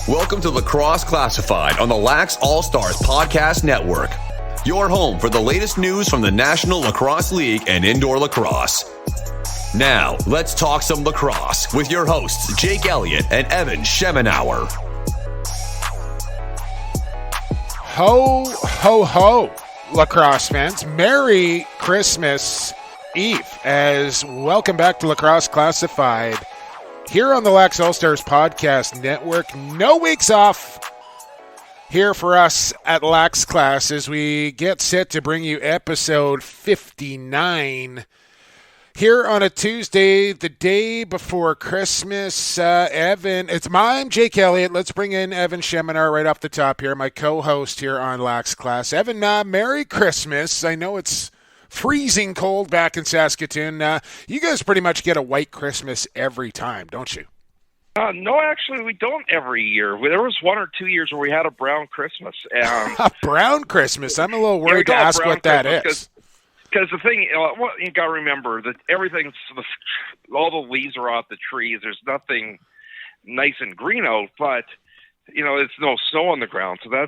Welcome to Lacrosse Classified on the Lax All-Stars Podcast Network. Your home for the latest news from the National Lacrosse League and indoor lacrosse. Now, let's talk some lacrosse with your hosts, Jake Elliott and Evan Schemenauer. Ho, ho, ho, lacrosse fans. Merry Christmas Eve, as welcome back to Lacrosse Classified here on the Lax All-Stars Podcast Network. No weeks off here for us at Lax Class as we get set to bring you episode 59 here on a Tuesday, the day before Christmas. I'm Jake Elliott. Let's bring in Evan Schemenauer right off the top here, my co-host here on Lax Class. Evan, Merry Christmas. I know it's freezing cold back in Saskatoon. You guys pretty much get a white Christmas every time, don't you? No, actually, we don't every year. There was 1 or 2 years where we had a brown Christmas. A brown Christmas? I'm a little worried to ask what that is. Because the thing, you got to remember that all the leaves are off the trees. There's nothing nice and green out, but, it's no snow on the ground. So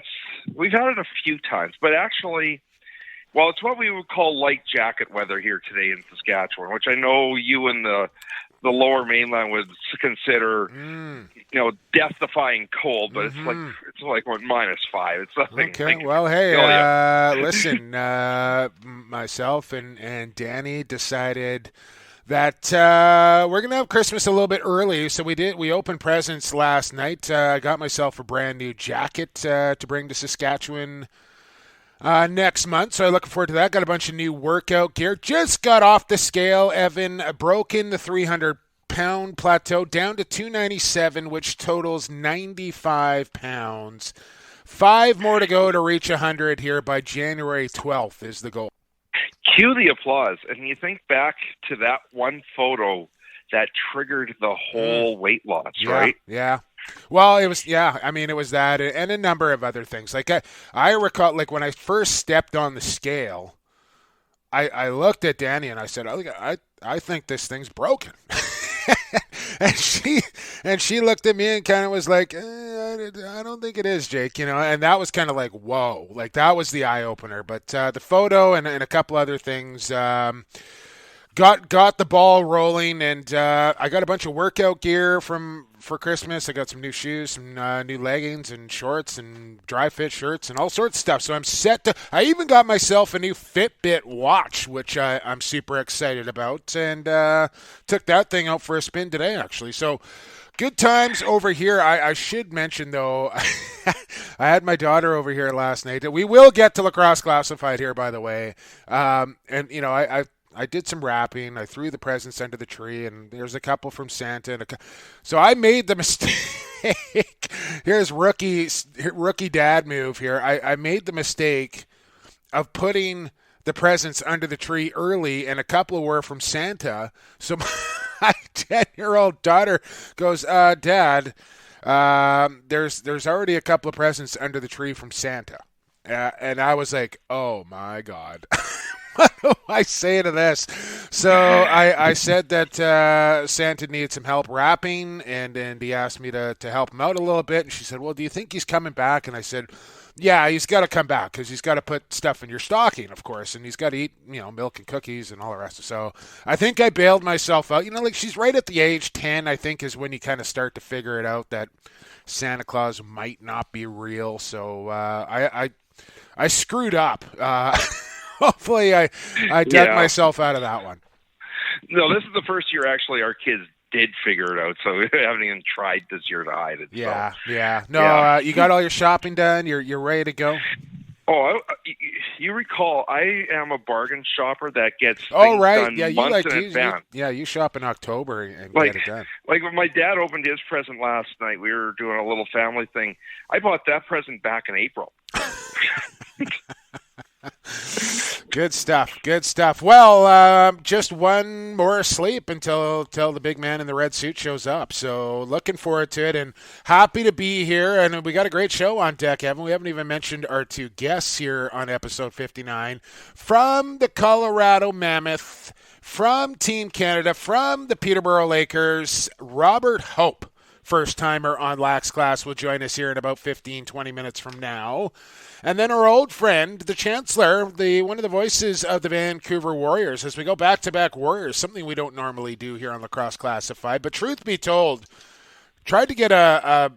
we've had it a few times. But actually, well, it's what we would call light jacket weather here today in Saskatchewan, which I know you and the lower mainland would consider, death-defying cold, but it's like what, -5. It's nothing. Okay, well, hey, listen, myself and Danny decided that we're gonna have Christmas a little bit early, so we opened presents last night. I got myself a brand new jacket to bring to Saskatchewan next month, so I'm looking forward to that. Got a bunch of new workout gear. Just got off the scale, Evan. Broken the 300-pound plateau down to 297, which totals 95 pounds. 5 more to go to reach 100 here by January 12th is the goal. Cue the applause. And you think back to that one photo that triggered the whole weight loss, right? Yeah. Well, it was that and a number of other things. Like I recall, like when I first stepped on the scale, I looked at Danny and I said, I think this thing's broken. and she looked at me and kind of was like, I don't think it is, Jake, and that was kind of like, whoa, like that was the eye opener. But the photo and a couple other things, got the ball rolling, and I got a bunch of workout gear for Christmas. I got some new shoes, some new leggings and shorts and dry fit shirts and all sorts of stuff. So I'm set to. I even got myself a new Fitbit watch, which I'm super excited about, and took that thing out for a spin today, actually. So good times over here. I should mention, though, I had my daughter over here last night. We will get to Lacrosse Classified here, by the way, and I did some wrapping. I threw the presents under the tree, and there's a couple from Santa. So I made the mistake. Here's rookie dad move here. I made the mistake of putting the presents under the tree early, and a couple were from Santa. So my 10-year-old daughter goes, Dad, there's already a couple of presents under the tree from Santa. And I was like, oh, my God. What do I say to this? So I said that Santa needed some help wrapping, and he asked me to help him out a little bit. And she said, well, do you think he's coming back? And I said, yeah, he's got to come back because he's got to put stuff in your stocking, of course, and he's got to eat, milk and cookies and all the rest. So I think I bailed myself out. Like she's right at the age 10, I think, is when you kind of start to figure it out that Santa Claus might not be real. So I screwed up. Hopefully I dug myself out of that one. No, this is the first year actually our kids did figure it out, so we haven't even tried this year to hide it. Yeah, so. yeah. No, you got all your shopping done? You're ready to go? Oh, you recall, I am a bargain shopper that gets things done months in advance. You shop in October and get it done. Like when my dad opened his present last night, we were doing a little family thing. I bought that present back in April. Good stuff. Well, just one more sleep until the big man in the red suit shows up. So looking forward to it and happy to be here. And we got a great show on deck, Evan. We haven't even mentioned our two guests here on episode 59 from the Colorado Mammoth, from Team Canada, from the Peterborough Lakers, Robert Hope first-timer on Lax Class, will join us here in about 15-20 minutes from now. And then our old friend, the Chancellor, one of the voices of the Vancouver Warriors, as we go back-to-back Warriors, something we don't normally do here on Lacrosse Classified. But truth be told, tried to get a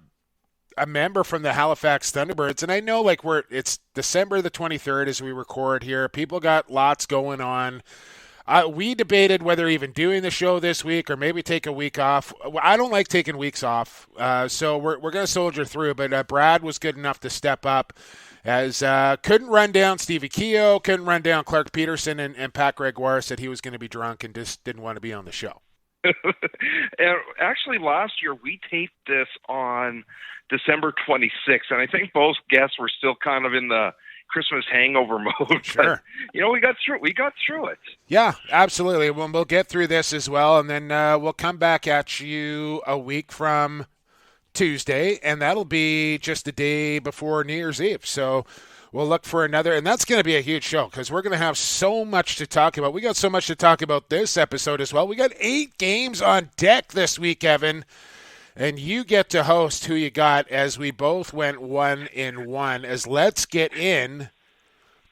member from the Halifax Thunderbirds, and I know it's December the 23rd as we record here. People got lots going on. We debated whether even doing the show this week or maybe take a week off. I don't like taking weeks off, so we're going to soldier through. But Brad was good enough to step up, as couldn't run down Stevie Keogh, couldn't run down Clark Peterson, and Pat Gregoire said he was going to be drunk and just didn't want to be on the show. And actually, last year we taped this on December 26th, and I think both guests were still kind of in the Christmas hangover mode. Sure. But, we got through it. Yeah, absolutely. We'll get through this as well, and then we'll come back at you a week from Tuesday, and that'll be just the day before New Year's Eve. So we'll look for another, and that's going to be a huge show because we're going to have so much to talk about. We got so much to talk about this episode as well. We got 8 games on deck this week, Evan. And you get to host Who Ya Gott, as we both went 1-1. As let's get in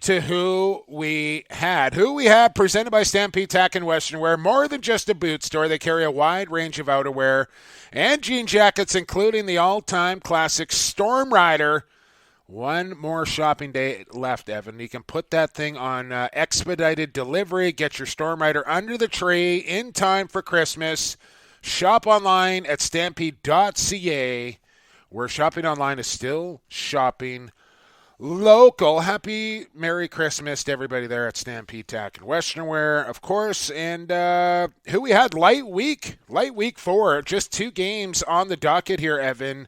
to who we had. Who we have, presented by Stampede, Tack, and Western Wear. More than just a boot store, they carry a wide range of outerwear and jean jackets, including the all-time classic Storm Rider. One more shopping day left, Evan. You can put that thing on expedited delivery. Get your Storm Rider under the tree in time for Christmas. Shop online at stampede.ca, where shopping online is still shopping local. Happy Merry Christmas to everybody there at Stampede, Tack, and Western Wear, of course. And who we had, light week 4, just 2 games on the docket here, Evan.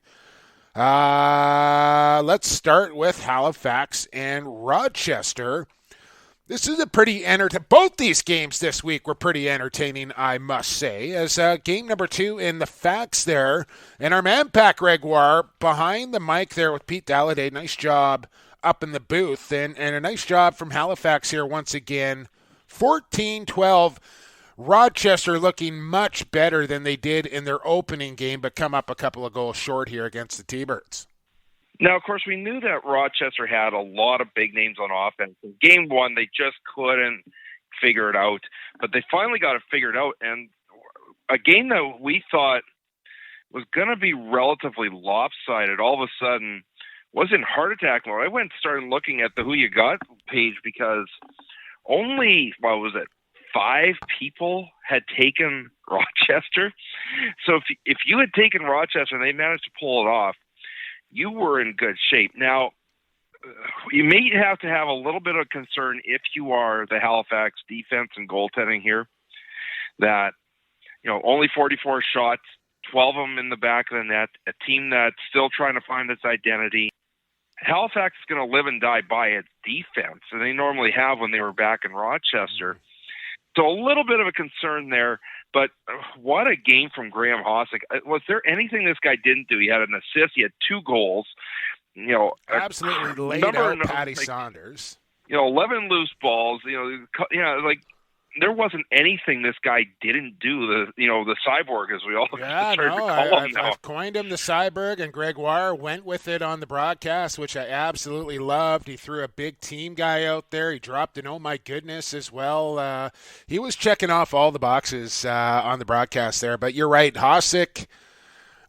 Let's start with Halifax and Rochester. This is a pretty both these games this week were pretty entertaining, I must say. As game number 2 in the facts there, and our man Pat Gregoire behind the mic there with Pete Dalladay. Nice job up in the booth, and a nice job from Halifax here once again. 14-12. Rochester looking much better than they did in their opening game, but come up a couple of goals short here against the T-Birds. Now, of course, we knew that Rochester had a lot of big names on offense. In game 1, they just couldn't figure it out. But they finally got it figured out. And a game that we thought was going to be relatively lopsided all of a sudden was in heart attack mode. I went and started looking at the Who Ya Gott page because only, 5 people had taken Rochester. So if you had taken Rochester and they managed to pull it off, you were in good shape. Now, you may have to have a little bit of concern if you are the Halifax defense and goaltending here, that, only 44 shots, 12 of them in the back of the net, a team that's still trying to find its identity. Halifax is going to live and die by its defense, and they normally have when they were back in Rochester. So a little bit of a concern there. But what a game from Graham Hossack. Was there anything this guy didn't do? He had an assist. He had 2 goals. Absolutely laid out Patty Saunders. 11 loose balls. There wasn't anything this guy didn't do. The cyborg, as we all started to call him now. I've coined him the cyborg, and Gregoire went with it on the broadcast, which I absolutely loved. He threw a big team guy out there. He dropped an oh my goodness as well. He was checking off all the boxes on the broadcast there. But you're right, Hossack.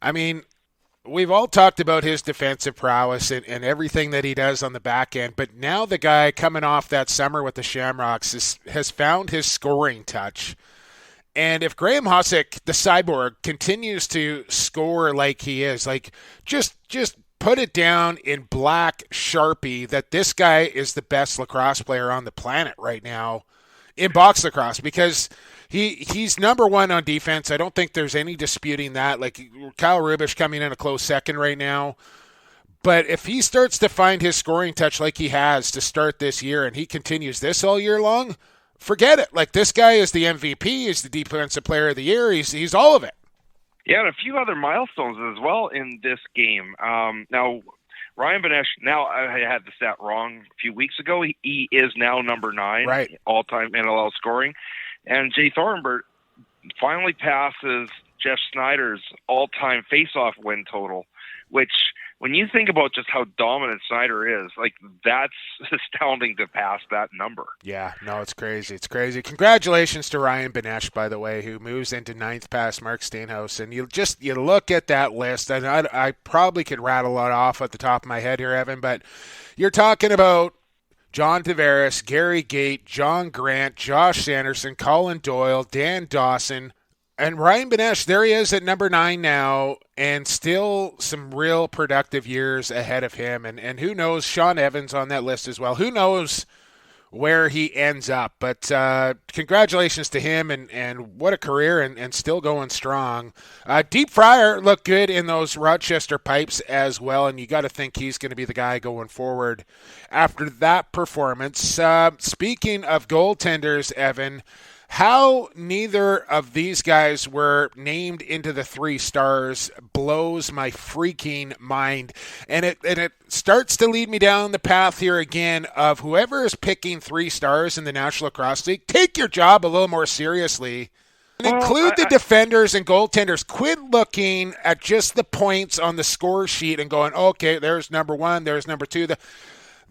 I mean, we've all talked about his defensive prowess and everything that he does on the back end, but now the guy coming off that summer with the Shamrocks has found his scoring touch. And if Graham Hossack, the cyborg, continues to score like he is, just put it down in black Sharpie that this guy is the best lacrosse player on the planet right now in box lacrosse, because he's number 1 on defense. I don't think there's any disputing that. Kyle Rubish coming in a close second right now. But if he starts to find his scoring touch like he has to start this year, and he continues this all year long, forget it. This guy is the MVP. He's the defensive player of the year. He's all of it. Yeah, and a few other milestones as well in this game. Now, Ryan Benesh, now I had the stat wrong a few weeks ago. He is now number 9 all-time NLL scoring. And Jay Thornburg finally passes Jeff Snyder's all-time face-off win total, which when you think about just how dominant Snyder is, like, that's astounding to pass that number. Yeah, no, it's crazy. It's crazy. Congratulations to Ryan Benesh, by the way, who moves into 9th past Mark Steenhouse. And you look at that list, and I probably could rattle it off at the top of my head here, Evan, but you're talking about John Tavares, Gary Gate, John Grant, Josh Sanderson, Colin Doyle, Dan Dawson, and Ryan Benesh. There he is at number 9 now, and still some real productive years ahead of him. And who knows, Sean Evans on that list as well. Who knows where he ends up. But congratulations to him, and what a career, and still going strong. Deep Fryer looked good in those Rochester pipes as well, and you got to think he's going to be the guy going forward after that performance. Speaking of goaltenders, Evan, how neither of these guys were named into the 3 stars blows my freaking mind. And it starts to lead me down the path here again of whoever is picking 3 stars in the National Lacrosse League, take your job a little more seriously. And include the defenders and goaltenders. Quit looking at just the points on the score sheet and going, okay, there's number 1, there's number 2.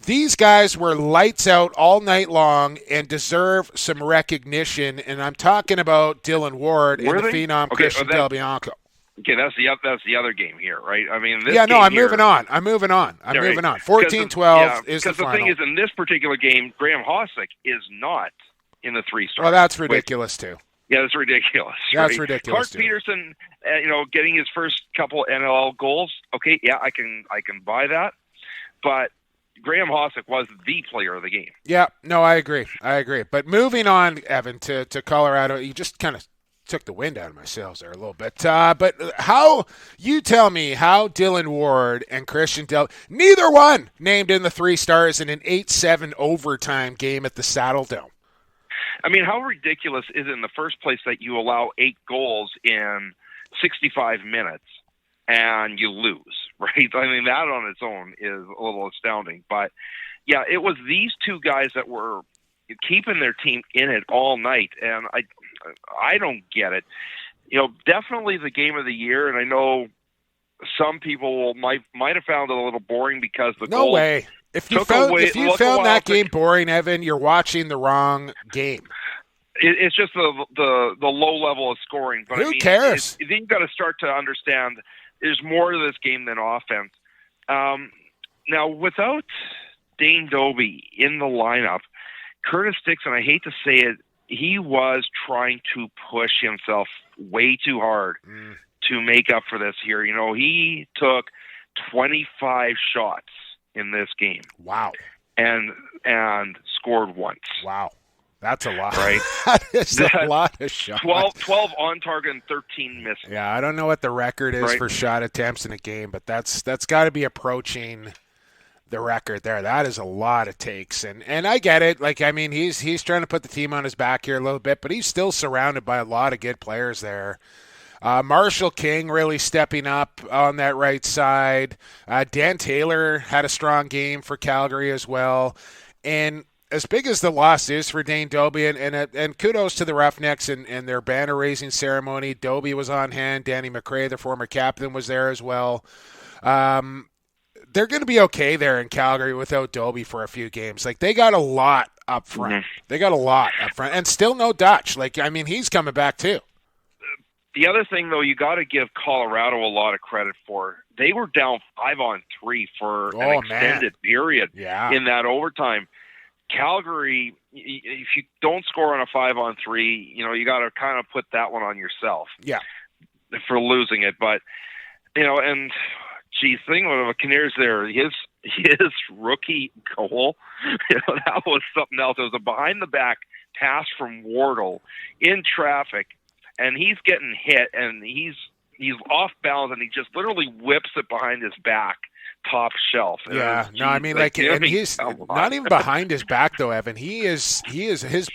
These guys were lights out all night long and deserve some recognition. And I'm talking about Dylan Ward and the phenom Christian Del Bianco. Okay, that's the other game here, right? I mean, I'm moving on. 14-12 is the final. Because the thing is, in this particular game, Graham Hossack is not in the 3 stars. Well, that's ridiculous too. Yeah, that's ridiculous. That's right? ridiculous. Clark Peterson, getting his first couple NLL goals. Okay, yeah, I can buy that, but Graham Hossack was the player of the game. Yeah, no, I agree. But moving on, Evan, to Colorado, you just kind of took the wind out of my sails there a little bit. But you tell me how Dylan Ward and Christian neither one named in the 3 stars in an 8-7 overtime game at the Saddle Dome. I mean, how ridiculous is it in the first place that you allow 8 goals in 65 minutes and you lose, right? I mean, that on its own is a little astounding. But, yeah, it was these 2 guys that were keeping their team in it all night, and I don't get it. Definitely the game of the year, and I know some people might have found it a little boring because the goals... No way. If you found that game boring, Evan, you're watching the wrong game. It's just the low level of scoring. But who cares? Then you've got to start to understand there's more to this game than offense. Now, without Dane Dobbie in the lineup, Curtis Dixon, I hate to say it, he was trying to push himself way too hard to make up for this here. He took 25 shots in this game. Wow. And scored once. Wow. That's a lot. Right? That is a lot of shots. 12 on target and 13 missing. Yeah, I don't know what the record is for shot attempts in a game, but that's got to be approaching the record there. That is a lot of takes. And I get it. Like, I mean, he's trying to put the team on his back here a little bit, but he's still surrounded by a lot of good players there. Marshall King really stepping up on that right side. Dan Taylor had a strong game for Calgary as well. And as big as the loss is for Dane Dobbie, and kudos to the Roughnecks and their banner-raising ceremony. Dobbie was on hand. Danny McRae, the former captain, was there as well. They're going to be okay there in Calgary without Dobbie for a few games. Like, they got a lot up front. Mm-hmm. They got a lot up front. And still no Dutch. Like, I mean, he's coming back too. The other thing, though, you got to give Colorado a lot of credit for. They were down 5-on-3 for an extended period in that overtime. Calgary, if you don't score on a 5-on-3, you got to kind of put that one on yourself. Yeah. For losing it. But, and geez, thing with Kinnear's there, his rookie goal, that was something else. It was a behind-the-back pass from Wardle in traffic, and he's getting hit, and he's off balance, and he just literally whips it behind his back, top shelf. Yeah, no, I mean, and he's not even behind his back though, Evan. His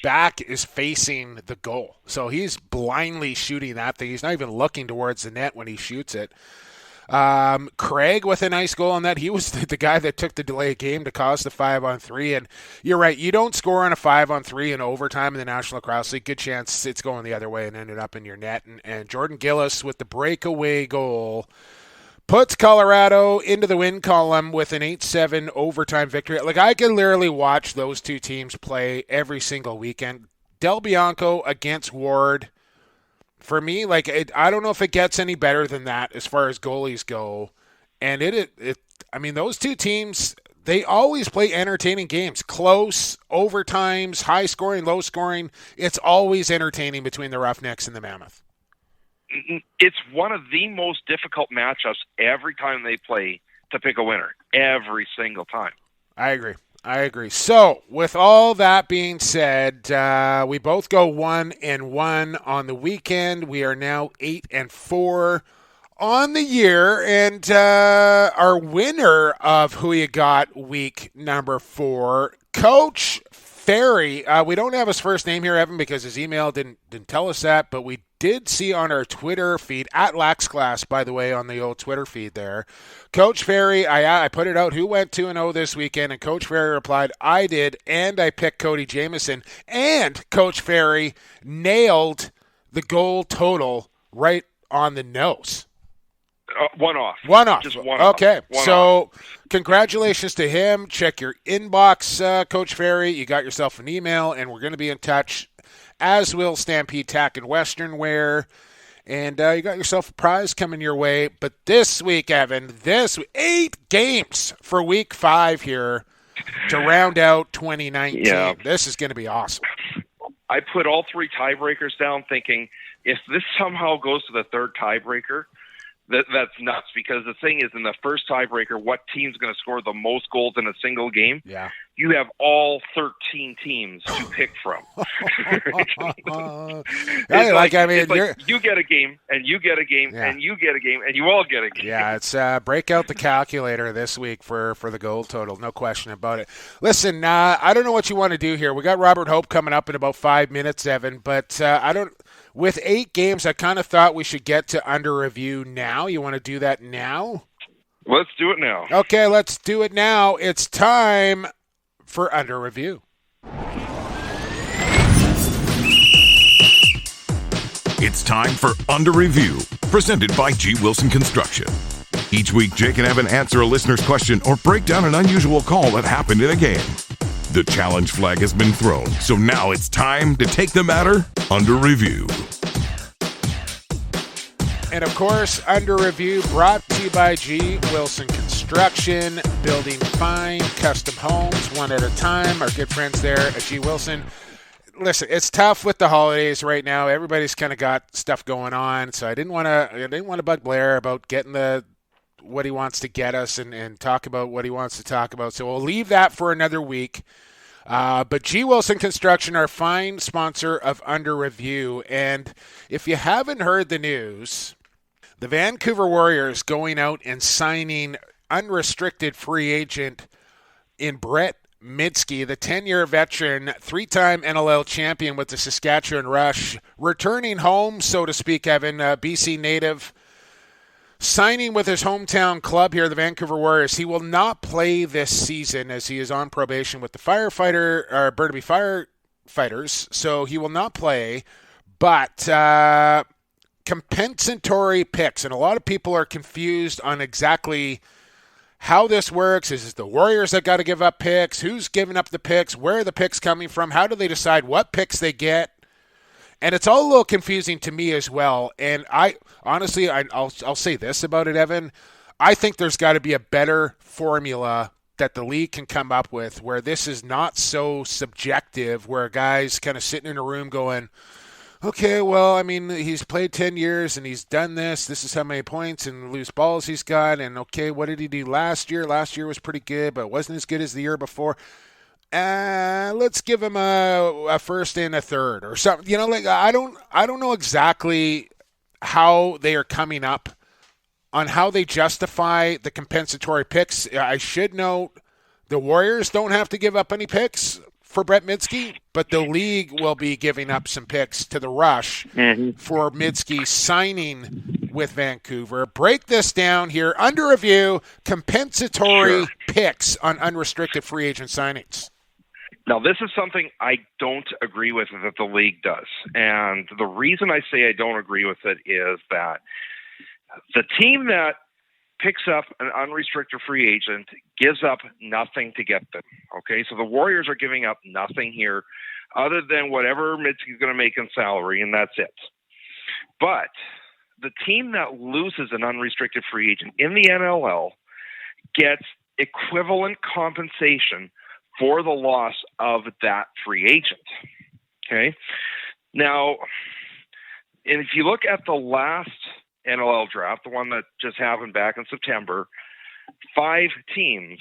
back is facing the goal, so he's blindly shooting that thing. He's not even looking towards the net when he shoots it. Craig with a nice goal on that. He was the guy that took the delay game to cause the 5-on-3. And you're right, you don't score on a 5-on-3 in overtime in the National Lacrosse League. Good chance it's going the other way and ended up in your net. And Jordan Gillis with the breakaway goal puts Colorado into the win column with an 8-7 overtime victory. Like, I could literally watch those two teams play every single weekend. Del Bianco against Ward. For me, I don't know if it gets any better than that as far as goalies go. And I mean, those two teams, they always play entertaining games. Close, overtimes, high scoring, low scoring. It's always entertaining between the Roughnecks and the Mammoth. It's one of the most difficult matchups every time they play to pick a winner. Every single time. I agree. So, with all that being said, we both go 1-1 on the weekend. We are now 8-4 on the year, and our winner of Who Ya Gott week number 4, Coach Ferry. We don't have his first name here, Evan, because his email didn't tell us that, but we did see on our Twitter feed, at LaxClass, by the way, on the old Twitter feed there. Coach Ferry, I put it out, who went 2-0 this weekend, and Coach Ferry replied, I did, and I picked Cody Jamieson. And Coach Ferry nailed the goal total right on the nose. One off. Just one off. Okay. Congratulations to him. Check your inbox, Coach Ferry. You got yourself an email, and we're going to be in touch, as will Stampede, Tack, and Western Wear. And you got yourself a prize coming your way. But this week, Evan, 8 games for week 5 here to round out 2019. Yeah. This is going to be awesome. I put all 3 tiebreakers down thinking, if this somehow goes to the third tiebreaker, that's nuts, because the thing is, in the first tiebreaker, what team's going to score the most goals in a single game? Yeah. You have all 13 teams to pick from. You get a game, and you get a game, and you get a game, and you all get a game. Yeah, it's break out the calculator this week for the goal total. No question about it. Listen, I don't know what you want to do here. We got Robert Hope coming up in about 5 minutes, Evan, but with 8 games, I kind of thought we should get to under review now. You want to do that now? Let's do it now. Okay, let's do it now. It's time for under review. It's time for Under Review, presented by G. Wilson Construction. Each week, Jake and Evan answer a listener's question or break down an unusual call that happened in a game. The challenge flag has been thrown, so now it's time to take the matter under review. And of course, under review, brought to you by G. Wilson Construction, building fine custom homes one at a time. Our good friends there at G. Wilson. Listen, it's tough with the holidays right now. Everybody's kind of got stuff going on, so I didn't want to bug Blair about getting what he wants to get us and talk about what he wants to talk about. So we'll leave that for another week. But G. Wilson Construction, our fine sponsor of Under Review. And if you haven't heard the news, the Vancouver Warriors going out and signing unrestricted free agent in Brett Mydske, the 10-year veteran, 3-time NLL champion with the Saskatchewan Rush, returning home, so to speak, Evan, BC native, signing with his hometown club here, the Vancouver Warriors. He will not play this season as he is on probation with the Burnaby Firefighters, so he will not play, but compensatory picks, and a lot of people are confused on exactly how this works. Is it the Warriors that got to give up picks? Who's giving up the picks? Where are the picks coming from? How do they decide what picks they get? And it's all a little confusing to me as well. And I'll say this about it, Evan. I think there's got to be a better formula that the league can come up with where this is not so subjective, where a guy's kind of sitting in a room going, okay, well, I mean, he's played 10 years and he's done this. This is how many points and loose balls he's got. And, okay, what did he do last year? Last year was pretty good, but it wasn't as good as the year before. Let's give him a first and a third or something. You know, like I don't know exactly how they are coming up on how they justify the compensatory picks. I should note the Warriors don't have to give up any picks for Brett Mydske, but the league will be giving up some picks to the Rush for Mydske signing with Vancouver. Break this down here. Under review, compensatory picks on unrestricted free agent signings. Now, this is something I don't agree with that the league does. And the reason I say I don't agree with it is that the team that picks up an unrestricted free agent gives up nothing to get them. Okay, so the Warriors are giving up nothing here other than whatever Mydske is going to make in salary, and that's it. But the team that loses an unrestricted free agent in the NLL gets equivalent compensation for the loss of that free agent. Okay? Now, and if you look at the last NLL draft, the one that just happened back in September, 5 teams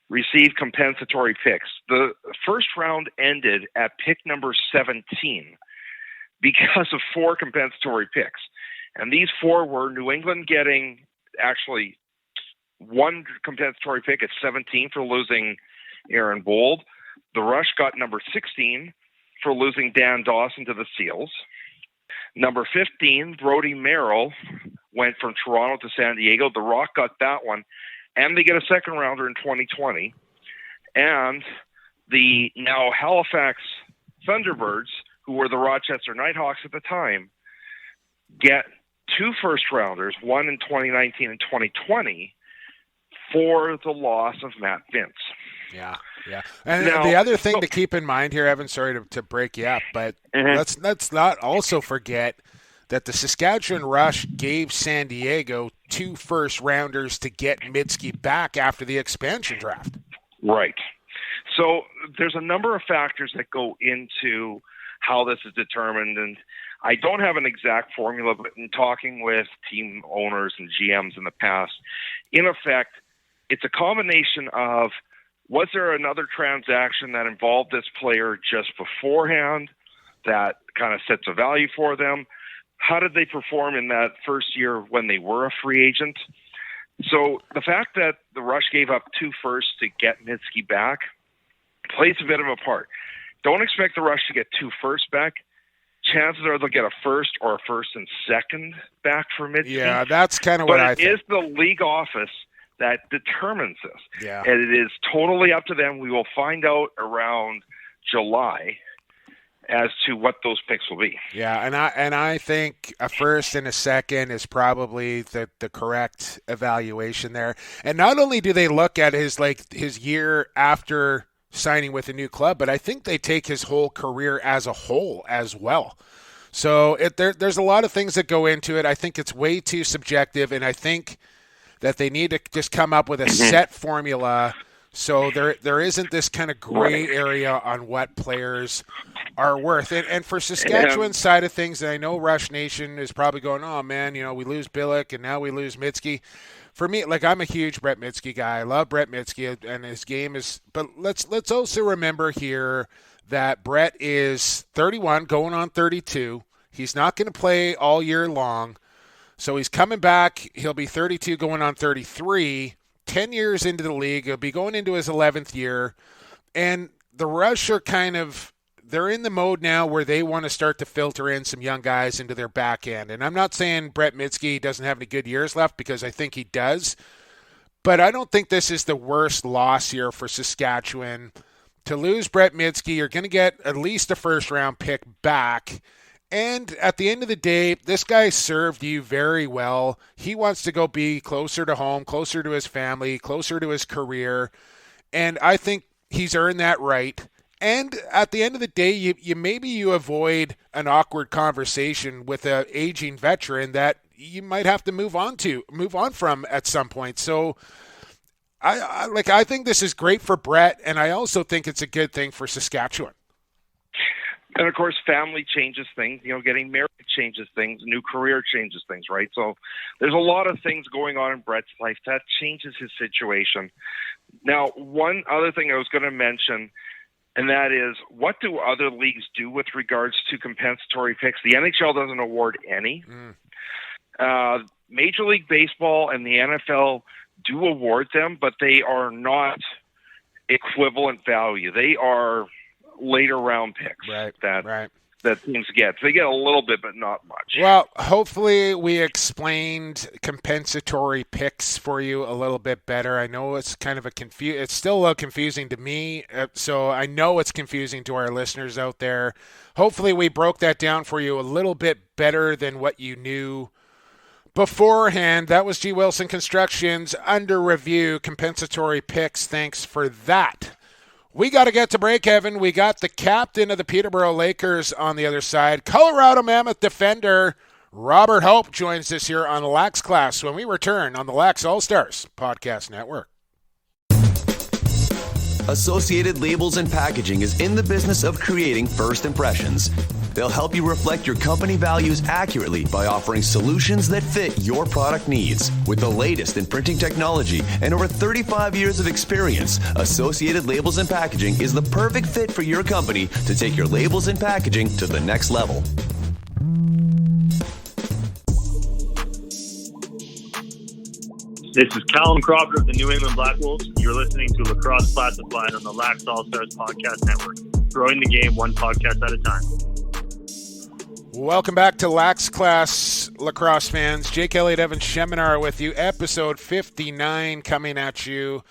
received compensatory picks. The first round ended at pick number 17 because of 4 compensatory picks. And these 4 were New England getting actually 1 compensatory pick at 17 for losing Aaron Bold. The Rush got number 16 for losing Dan Dawson to the Seals. Number 15, Brody Merrill, went from Toronto to San Diego. The Rock got that one. And they get a second rounder in 2020. And the now Halifax Thunderbirds, who were the Rochester Nighthawks at the time, get 2 first rounders, one in 2019 and 2020, for the loss of Matt Vince. Yeah. And now, the other thing to keep in mind here, Evan, sorry to break you up, but let's not also forget that the Saskatchewan Rush gave San Diego 2 first rounders to get Mydske back after the expansion draft. Right. So there's a number of factors that go into how this is determined, and I don't have an exact formula, but in talking with team owners and GMs in the past, in effect, it's a combination of, was there another transaction that involved this player just beforehand that kind of sets a value for them? How did they perform in that first year when they were a free agent? So the fact that the Rush gave up 2 firsts to get Mydske back plays a bit of a part. Don't expect the Rush to get 2 firsts back. Chances are they'll get a first or a first and second back for Mydske. Yeah, that's kind of what I think. But it is the league office that determines this. Yeah. And it is totally up to them. We will find out around July as to what those picks will be. Yeah, and I think a first and a second is probably the correct evaluation there. And not only do they look at his year after signing with a new club, but I think they take his whole career as a whole as well. So there's a lot of things that go into it. I think it's way too subjective, and I think that they need to just come up with a set formula so there isn't this kind of gray area on what players are worth. And for Saskatchewan's side of things, and I know Rush Nation is probably going, oh, man, we lose Billick and now we lose Mydske. For me, I'm a huge Brett Mydske guy. I love Brett Mydske, and his game is – but let's also remember here that Brett is 31 going on 32. He's not going to play all year long. So he's coming back. He'll be 32 going on 33, 10 years into the league. He'll be going into his 11th year. And the Rush are they're in the mode now where they want to start to filter in some young guys into their back end. And I'm not saying Brett Mydske doesn't have any good years left, because I think he does. But I don't think this is the worst loss here for Saskatchewan. To lose Brett Mydske, you're going to get at least a first-round pick back. And at the end of the day, this guy served you very well. He wants to go be closer to home, closer to his family, closer to his career. And I think he's earned that right. And at the end of the day, you avoid an awkward conversation with an aging veteran that you might have to move on from at some point. So I think this is great for Brett, and I also think it's a good thing for Saskatchewan. And, of course, family changes things. Getting married changes things. New career changes things, right? So there's a lot of things going on in Brett's life that changes his situation. Now, one other thing I was going to mention, and that is, what do other leagues do with regards to compensatory picks? The NHL doesn't award any. Major League Baseball and the NFL do award them, but they are not equivalent value. They are later round picks that that teams get. They get a little bit, but not much. Well, hopefully we explained compensatory picks for you a little bit better. I know it's kind of it's still a little confusing to me, so I know it's confusing to our listeners out there. Hopefully we broke that down for you a little bit better than what you knew beforehand. That was G. Wilson Construction's Under Review compensatory picks. Thanks for that. We got to get to break, Evan. We got the captain of the Peterborough Lakers on the other side. Colorado Mammoth defender Robert Hope joins us here on Lax Class when we return on the Lax All-Stars Podcast Network. Associated Labels and Packaging is in the business of creating first impressions. They'll help you reflect your company values accurately by offering solutions that fit your product needs. With the latest in printing technology and over 35 years of experience, Associated Labels and Packaging is the perfect fit for your company to take your labels and packaging to the next level. This is Callum Crawford of the New England Black Wolves. You're listening to Lacrosse Classified on the Lax All-Stars Podcast Network. Growing the game one podcast at a time. Welcome back to Lax Class, lacrosse fans. Jake Elliott, Evan Sheminar with you. Episode 59 coming at you.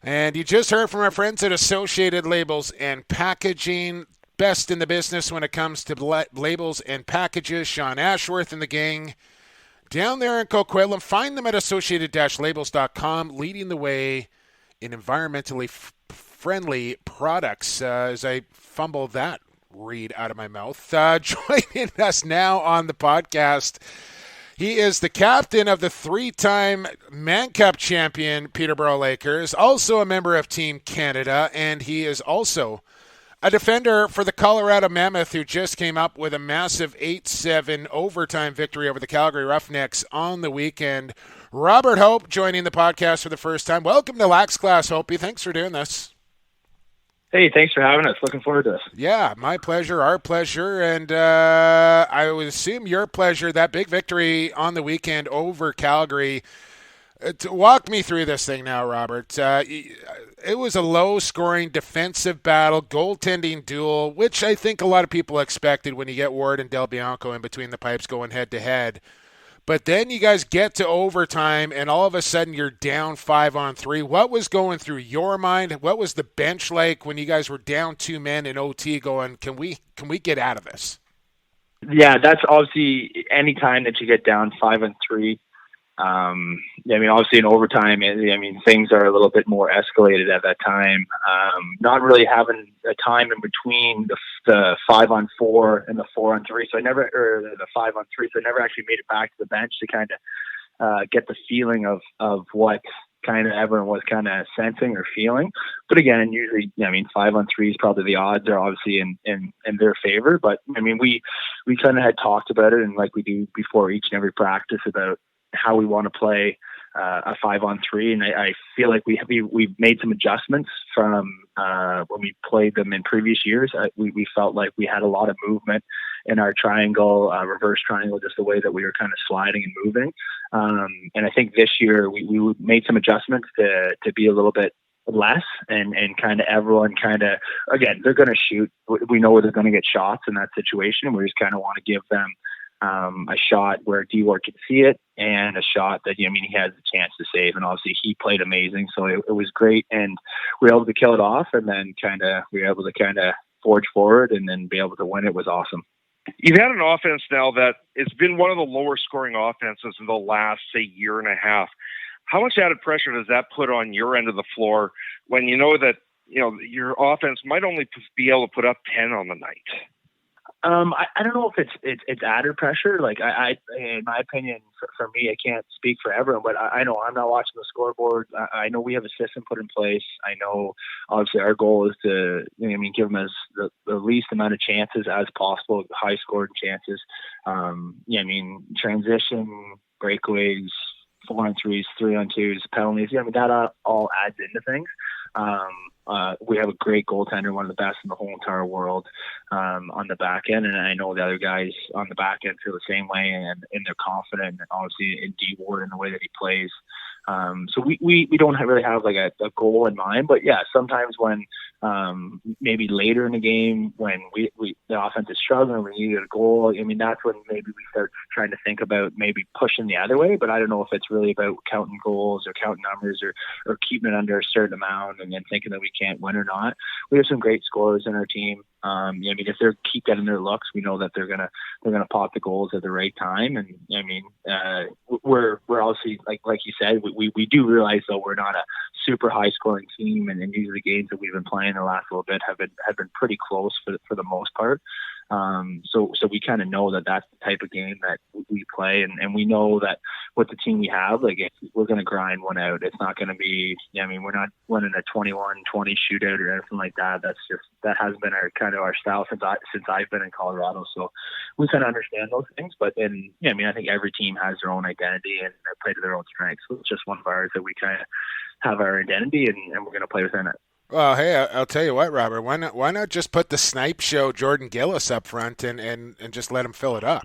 And you just heard from our friends at Associated Labels and Packaging. Best in the business when it comes to labels and packages. Sean Ashworth and the gang down there in Coquitlam. Find them at associated-labels.com, leading the way in environmentally friendly products. As I fumble that read out of my mouth. Joining us now on the podcast, he is the captain of the three-time Mann Cup champion Peterborough Lakers, also a member of Team Canada, and he is also a defender for the Colorado Mammoth, who just came up with a massive 8-7 overtime victory over the Calgary Roughnecks on the weekend. Robert Hope joining the podcast for the first time. Welcome to Lax Class, Hope. Thanks for doing this. Hey, thanks for having us. Looking forward to this. Yeah, my pleasure, our pleasure, and I would assume your pleasure, that big victory on the weekend over Calgary. Walk me through this thing now, Robert. It was a low-scoring defensive battle, goaltending duel, which I think a lot of people expected when you get Ward and Del Bianco in between the pipes going head-to-head. But then you guys get to overtime, and all of a sudden you're down 5-on-3. What was going through your mind? What was the bench like when you guys were down 2 men in OT going, can we get out of this? Yeah, that's obviously any time that you get down 5-on-3. Obviously in overtime, things are a little bit more escalated at that time. Not really having a time in between the 5-on-4 and the 4-on-3. So the 5-on-3. So I never actually made it back to the bench to kind of get the feeling of what kind of everyone was kind of sensing or feeling. But again, usually, 5-on-3 is probably the odds are obviously in their favor. But we kind of had talked about it, and like we do before each and every practice about how we want to play a 5-on-3, and I feel like we've made some adjustments from when we played them in previous years. We felt like we had a lot of movement in our triangle, reverse triangle, just the way that we were kind of sliding and moving. And I think this year we made some adjustments to be a little bit less and kind of everyone kind of, again, they're going to shoot. We know where they're going to get shots in that situation. We just kind of want to give them a shot where D-Ward could see it and a shot that, he has a chance to save. And obviously he played amazing. So it was great. And we were able to kill it off, and then we were able to kind of forge forward and then be able to win. It was awesome. You've had an offense now that it's been one of the lower scoring offenses in the last, say, year and a half. How much added pressure does that put on your end of the floor when you know that, your offense might only be able to put up 10 on the night? I don't know if it's added pressure. Like I in my opinion, for me, I can't speak for everyone, but I know I'm not watching the scoreboard. I know we have a system put in place. I know obviously our goal is to, give them as the least amount of chances as possible, high scoring chances. Transition, breakaways, 4-on-3s, 3-on-2s, penalties. That all adds into things. We have a great goaltender, one of the best in the whole entire world, on the back end. And I know the other guys on the back end feel the same way, and they're confident, obviously, in D-Ward and the way that he plays. So we don't really have like a goal in mind, but yeah, sometimes when maybe later in the game when the offense is struggling, we need a goal. I mean, that's when maybe we start trying to think about maybe pushing the other way. But I don't know if it's really about counting goals or counting numbers or keeping it under a certain amount and then thinking that we can't win or not. We have some great scorers in our team. I mean, if they keep getting their looks, we know that they're gonna pop the goals at the right time. And I mean, we're obviously like you said, we do realize though we're not a super high scoring team, and usually the games that we've been playing the last little bit have been pretty close for the most part. So we kind of know that that's the type of game that we play, and we know that with the team we have, like we're going to grind one out. It's not going to be, I mean, we're not winning a 21-20 shootout or anything like that. That has been our style since I've been in Colorado. So we kind of understand those things, but then, I mean, I think every team has their own identity and they play to their own strengths. So it's just one of ours that we kind of have our identity and we're going to play within it. Well, hey, I'll tell you what, Robert. Why not just put the snipe show Jordan Gillis up front and just let him fill it up?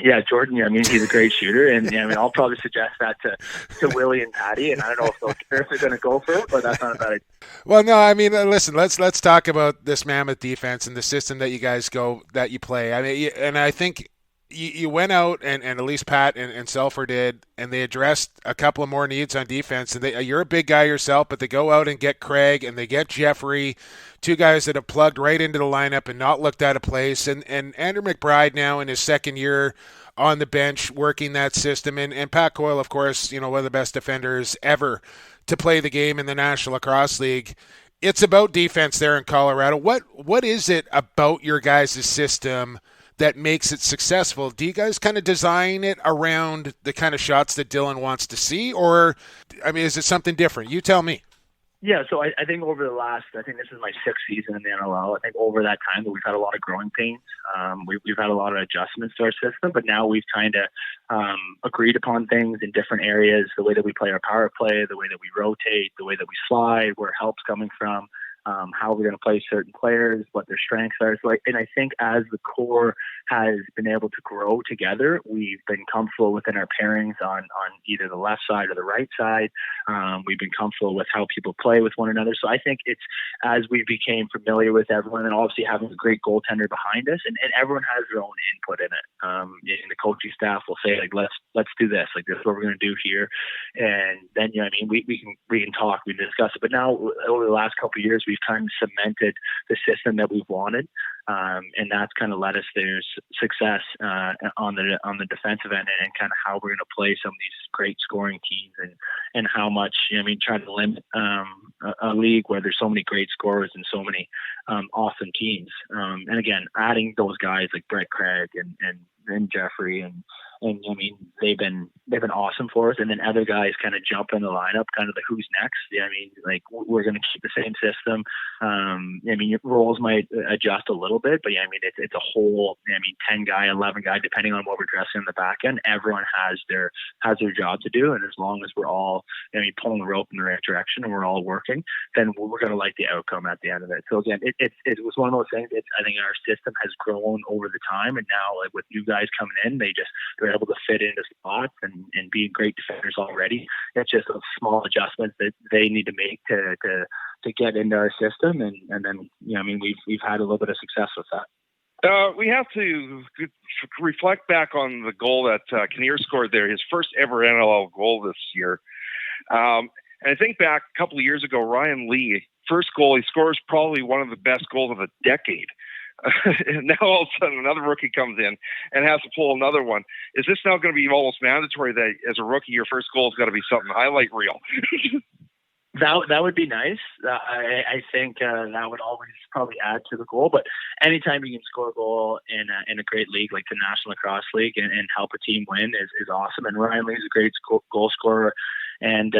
Yeah, Jordan. I mean, he's a great shooter, and I mean, I'll probably suggest that to Willie and Patty. And I don't know if they'll care if they're going to go for it, but that's not a bad idea. Well, no, I mean, listen, let's talk about this Mammoth defense and the system that you play. I mean, and I think you went out and at least Pat and Selfer did, and they addressed a couple of more needs on defense. And you're a big guy yourself, but they go out and get Craig and they get Jeffrey, two guys that have plugged right into the lineup and not looked out of place. And Andrew McBride now in his second year on the bench working that system. And Pat Coyle, of course, one of the best defenders ever to play the game in the National Lacrosse League. It's about defense there in Colorado. What is it about your guys' system that makes it successful? Do you guys kind of design it around the kind of shots that Dylan wants to see? Or, I mean, is it something different? You tell me. Yeah, so I think over the last, I think this is my sixth season in the NLL. I think over that time we've had a lot of growing pains. We've had a lot of adjustments to our system, but now we've kind of agreed upon things in different areas, the way that we play our power play, the way that we rotate, the way that we slide, where help's coming from. How we're going to play certain players, what their strengths are. So, and I think as the core has been able to grow together, we've been comfortable within our pairings on either the left side or the right side. We've been comfortable with how people play with one another. So I think it's as we became familiar with everyone, and obviously having a great goaltender behind us, and everyone has their own input in it. And the coaching staff will say, like, let's do this. Like, this is what we're going to do here. And then, I mean, we can talk, we can discuss it. But now over the last couple of years, we've kind of cemented the system that we've wanted, and that's kind of led us there's success on the defensive end, and kind of how we're going to play some of these great scoring teams, and how much, I mean, trying to limit a league where there's so many great scorers and so many awesome teams. And again, adding those guys like Brett Craig and Jeffrey and I mean, they've been awesome for us. And then other guys kind of jump in the lineup, kind of the who's next. Yeah, I mean, like, we're going to keep the same system. I mean, your roles might adjust a little bit, but yeah, I mean, it's a whole, 10 guy, 11 guy, depending on what we're dressing in the back end. Everyone has their job to do. And as long as we're all, pulling the rope in the right direction and we're all working, then we're going to like the outcome at the end of it. So again, it was one of those things. I think our system has grown over the time. And now, like, with new guys coming in, they're able to fit into spots and be great defenders already. It's just those small adjustments that they need to make to get into our system, and then we've had a little bit of success with that. We have to reflect back on the goal that Kinnear scored there, his first ever NLL goal this year. And I think back a couple of years ago, Ryan Lee, first goal, he scores probably one of the best goals of the decade. And now all of a sudden another rookie comes in and has to pull another one. Is this now going to be almost mandatory that as a rookie your first goal has got to be something highlight reel? That would be nice. I think that would always probably add to the goal. But anytime you can score a goal in a great league like the National Lacrosse League and help a team win is awesome. And Ryan Lee's a great goal scorer. And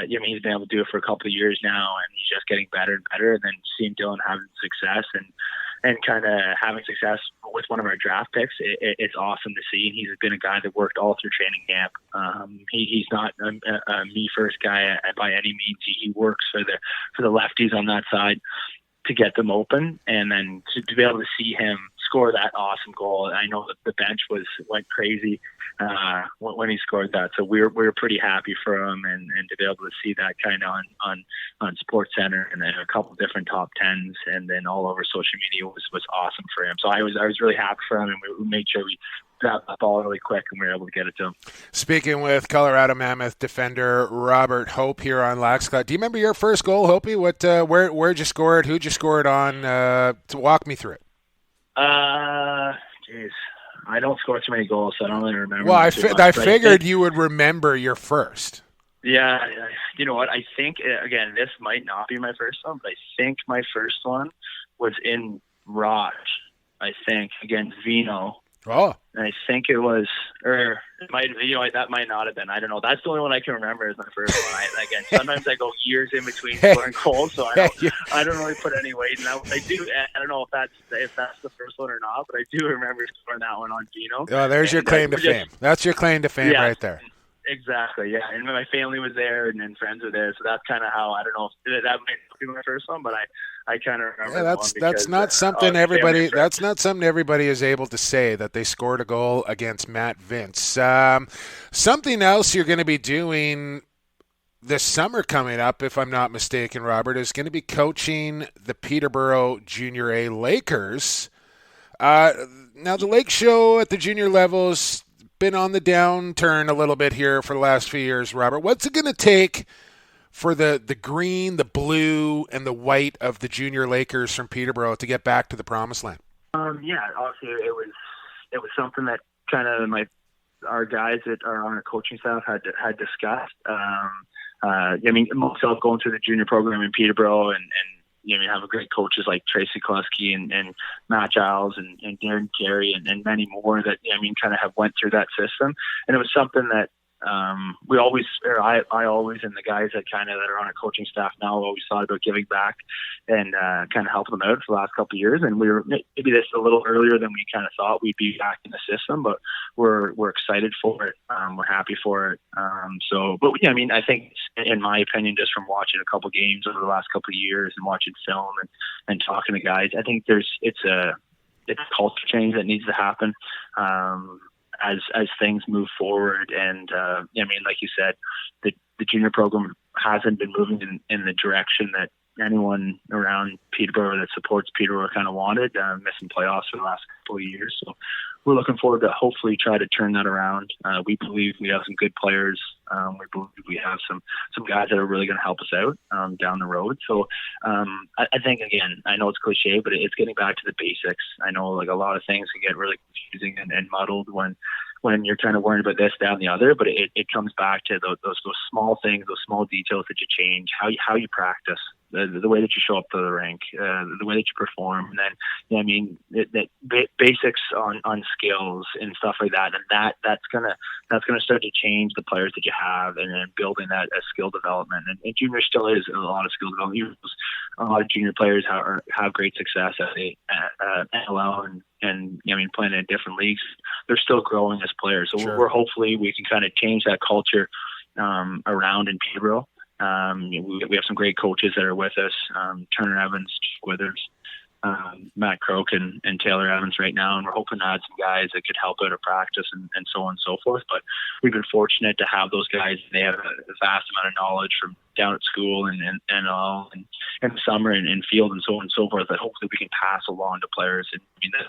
he's been able to do it for a couple of years now, and he's just getting better and better. And then seeing Dylan having success and kind of having success with one of our draft picks, it's awesome to see. And he's been a guy that worked all through training camp. He's not a me first guy by any means. He works for the lefties on that side to get them open, and then to be able to see him score that awesome goal. I know that the bench went crazy when he scored that. So we were pretty happy for him, and to be able to see that kind of on Sports Center and then a couple different top 10s, and then all over social media was awesome for him. So I was really happy for him, and we made sure we grabbed that ball really quick and we were able to get it to him. Speaking with Colorado Mammoth defender Robert Hope here on Lax Club. Do you remember your first goal, Hopi? Where'd you score it? Who'd you score it on? To walk me through it. Geez, I don't score too many goals, so I don't really remember. Well, I figured you would remember your first. Yeah, you know what? I think, again, this might not be my first one, but I think my first one was in Raj, I think, against Vino. Oh. And I think it was, or it might, that might not have been. I don't know. That's the only one I can remember as my first one. Again, sometimes I go years in between scoring goals, so I don't really put any weight in that. I do. I don't know if that's the first one or not, but I do remember scoring that one on Vino. Oh, there's your claim to fame. That's your claim to fame right there. Exactly, yeah. And my family was there and friends were there, so that's kind of how, I don't know if that might be my first one, but I kind of remember. Yeah, that's not something everybody. That's not something everybody is able to say, that they scored a goal against Matt Vince. Something else you're going to be doing this summer coming up, if I'm not mistaken, Robert, is going to be coaching the Peterborough Junior A Lakers. Now the Lake Show at the junior levels been on the downturn a little bit here for the last few years, Robert. What's it going to take for the green, the blue, and the white of the junior Lakers from Peterborough to get back to the promised land? Yeah, obviously it was something that kind of our guys that are on our coaching staff had discussed. I mean, myself going through the junior program in Peterborough and you have great coaches like Tracy Kluski and Matt Giles and Darren Carey and many more that, kind of have went through that system. And it was something that I always, and the guys that are on our coaching staff now, always thought about giving back and kind of helping them out for the last couple of years. And we were maybe this a little earlier than we kind of thought we'd be back in the system, but we're excited for it. We're happy for it. I think, in my opinion, just from watching a couple games over the last couple of years and watching film and talking to guys, I think it's a culture change that needs to happen. As things move forward, and like you said, the junior program hasn't been moving in the direction that anyone around Peterborough that supports Peterborough kind of wanted, missing playoffs for the last couple of years. So we're looking forward to hopefully try to turn that around. We believe we have some good players. We believe we have some guys that are really going to help us out down the road. So I think, again, I know it's cliche, but it's getting back to the basics. I know a lot of things can get really confusing and muddled when you're kind of worried about this, that, and the other, but it comes back to those small things, those small details that you change, how you practice, the way that you show up to the rink, the way that you perform, and then basics on skills and stuff like that, and that's gonna start to change the players that you have, and then building that as skill development. And junior still is a lot of skill development. A lot of junior players have great success at NLL and playing in different leagues. They're still growing as players. So Sure. we're hopefully we can kind of change that culture around in Peterborough. We have some great coaches that are with us, Turner Evans, Withers, Matt Croak and Taylor Evans right now, and we're hoping to add some guys that could help out at practice and so on and so forth. But we've been fortunate to have those guys. They have a vast amount of knowledge from down at school and all and in the summer and in field and so on and so forth that hopefully we can pass along to players. And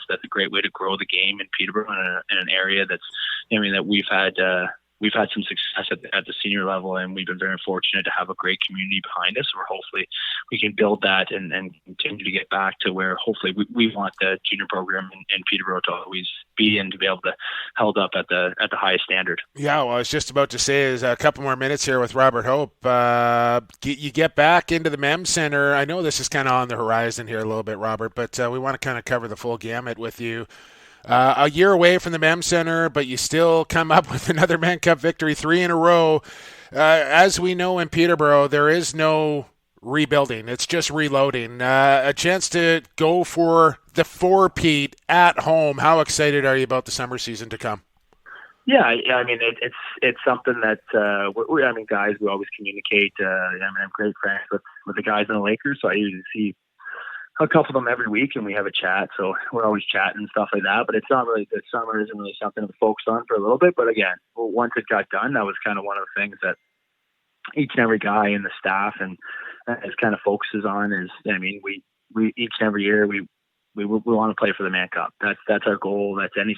that's a great way to grow the game in Peterborough in an area that's that we've had some success at the senior level, and we've been very fortunate to have a great community behind us, where hopefully we can build that and continue to get back to where hopefully we want the junior program in Peterborough to always be and to be able to held up at the highest standard. Yeah, well, I was just about to say is a couple more minutes here with Robert Hope. You get back into the Mem Center. I know this is kind of on the horizon here a little bit, Robert, but we want to kind of cover the full gamut with you. A year away from the Mem Center, but you still come up with another Mann Cup victory, 3 in a row. As we know in Peterborough, there is no rebuilding. It's just reloading. A chance to go for the four-peat at home. How excited are you about the summer season to come? Yeah, it's something that guys, we always communicate. I'm great friends with the guys in the Lakers, so I usually see a couple of them every week, and we have a chat. So we're always chatting and stuff like that. But it's not really, the summer isn't really something to focus on for a little bit. But again, once it got done, that was kind of one of the things that each and every guy in the staff and is kind of focuses on is, I mean, we each and every year we want to play for the Mann Cup. That's our goal. That's any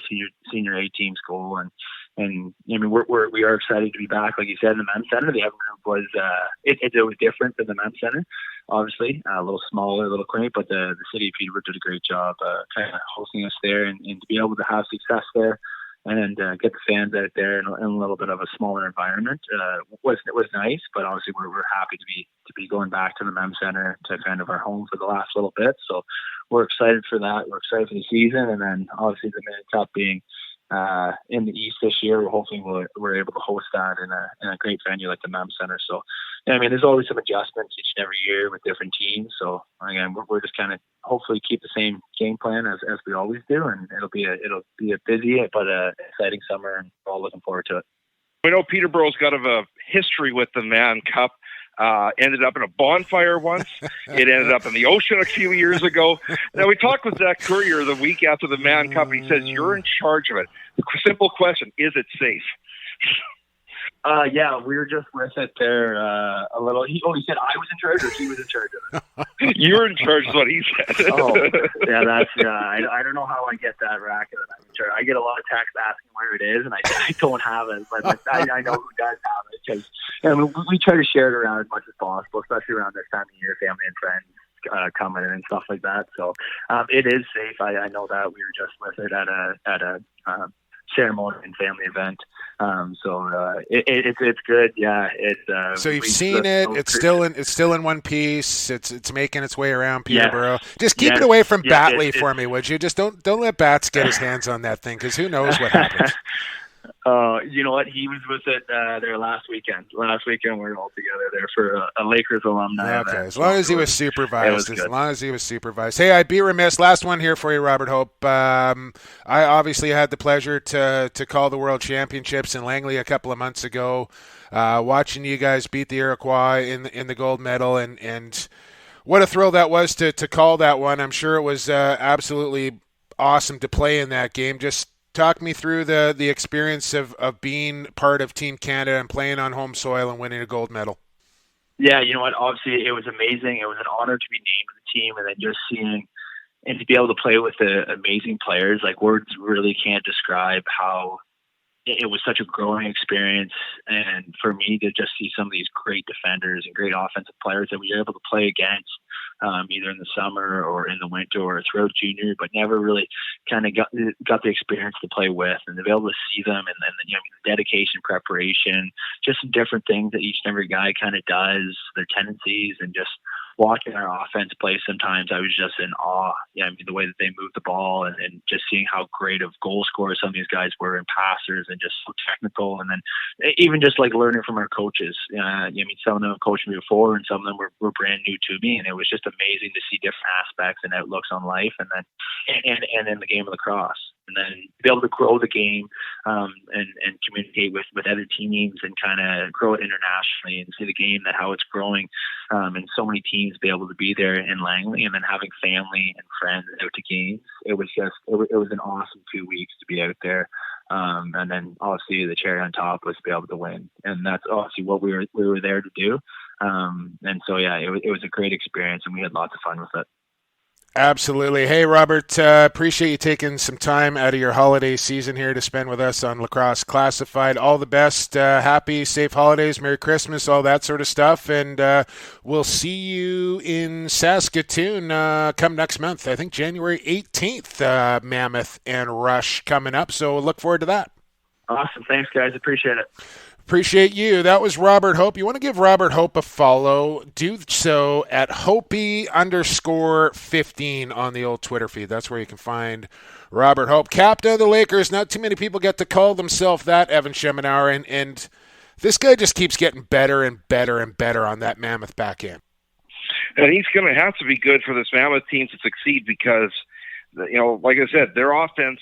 senior A team's goal. And I mean, we are excited to be back. Like you said, in the Men's Center, the Evan Room was, it was different than the Men's Center, obviously, a little smaller, a little quaint, but the city of Peterborough did a great job, kind of hosting us there, and to be able to have success there and get the fans out there in a little bit of a smaller environment was nice. But obviously, we're happy to be going back to the Men's Center, to kind of our home for the last little bit. So we're excited for that. We're excited for the season, and then obviously the Mann Cup being in the East this year, we're hoping we're able to host that in a great venue like the Mammoth Center. So, yeah, I mean, there's always some adjustments each and every year with different teams. So again, we're just kind of hopefully keep the same game plan as we always do, and it'll be a busy but exciting summer, and we're all looking forward to it. We know Peterborough's got a history with the Mann Cup. Ended up in a bonfire once. It ended up in the ocean a few years ago. Now, we talked with Zach Courier the week after the Mann Cup. He says, you're in charge of it. Simple question, is it safe? Yeah, we were just with it there a little. He said I was in charge, or he was in charge of it? You're in charge is what he said. Oh, yeah, that's, I don't know how I get that racket that I'm in charge. I get a lot of texts asking where it is, and I don't have it, but I know who does have it, because we try to share it around as much as possible, especially around this time of year, family and friends coming in and stuff like that. So it is safe. I know that. We were just with it at a ceremony and family event. So it's good. Yeah. So you've seen it. It's still in one piece. It's making its way around Peterborough. Yeah. Just keep it away from Batley for me, would you? Just don't let Bats get his hands on that thing, because who knows what happens. You know what? He was with it there last weekend. Last weekend, we were all together there for a Lakers alumni event. As long as he was supervised. Hey, I'd be remiss. Last one here for you, Robert Hope. I obviously had the pleasure to call the World Championships in Langley a couple of months ago, watching you guys beat the Iroquois in the gold medal, and what a thrill that was to call that one. I'm sure it was absolutely awesome to play in that game. Just talk me through the experience of being part of Team Canada and playing on home soil and winning a gold medal. Yeah, you know what? Obviously, it was amazing. It was an honor to be named to the team, and then just seeing and to be able to play with the amazing players. Like, words really can't describe how it was such a growing experience. And for me to just see some of these great defenders and great offensive players that we were able to play against, either in the summer or in the winter or throughout junior, but never really kind of got the experience to play with, and to be able to see them, and then the dedication, preparation, just some different things that each and every guy kind of does, their tendencies, and just watching our offense play sometimes, I was just in awe. Yeah, I mean, the way that they moved the ball, and just seeing how great of goal scorers some of these guys were, and passers, and just so technical. And then even just like learning from our coaches. I mean, some of them have coached me before, and some of them were brand new to me, and it was just amazing to see different aspects and outlooks on life, and then and in the game of lacrosse. And then be able to grow the game and communicate with other teams, and kind of grow it internationally, and see the game, that how it's growing, and so many teams be able to be there in Langley, and then having family and friends out to games. It was an awesome 2 weeks to be out there. And then obviously the cherry on top was to be able to win, and that's obviously what we were there to do. And so yeah, it was a great experience, and we had lots of fun with it. Absolutely. Hey, Robert, appreciate you taking some time out of your holiday season here to spend with us on Lacrosse Classified. All the best. Happy, safe holidays, Merry Christmas, all that sort of stuff. And we'll see you in Saskatoon come next month. I think January 18th, Mammoth and Rush coming up. So we'll look forward to that. Awesome. Thanks, guys. Appreciate it. Appreciate you. That was Robert Hope. You want to give Robert Hope a follow, do so at Hopey_15 on the old Twitter feed. That's where you can find Robert Hope. Captain of the Lakers. Not too many people get to call themselves that, Evan Schemenauer, and this guy just keeps getting better and better and better on that Mammoth back end. And he's going to have to be good for this Mammoth team to succeed, because, like I said, their offense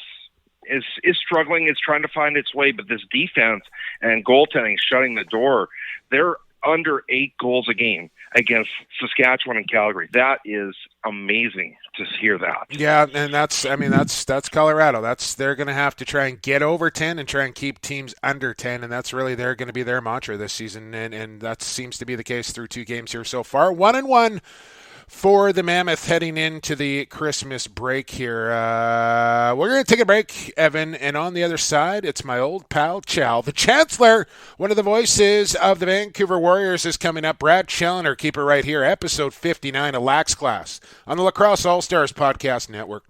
is struggling. It's trying to find its way, but this defense and goaltending shutting the door. They're under 8 goals a game against Saskatchewan and Calgary. That is amazing to hear that. Yeah, and that's Colorado. They're going to have to try and get over 10 and try and keep teams under 10, and that's really going to be their mantra this season, and that seems to be the case through 2 games here so far. 1-1 for the Mammoth heading into the Christmas break here. We're going to take a break, Evan, and on the other side, it's my old pal, Chal. The Chancellor, one of the voices of the Vancouver Warriors, is coming up. Brad Challoner, keep it right here, episode 59 of Lax Class on the Lacrosse All-Stars Podcast Network.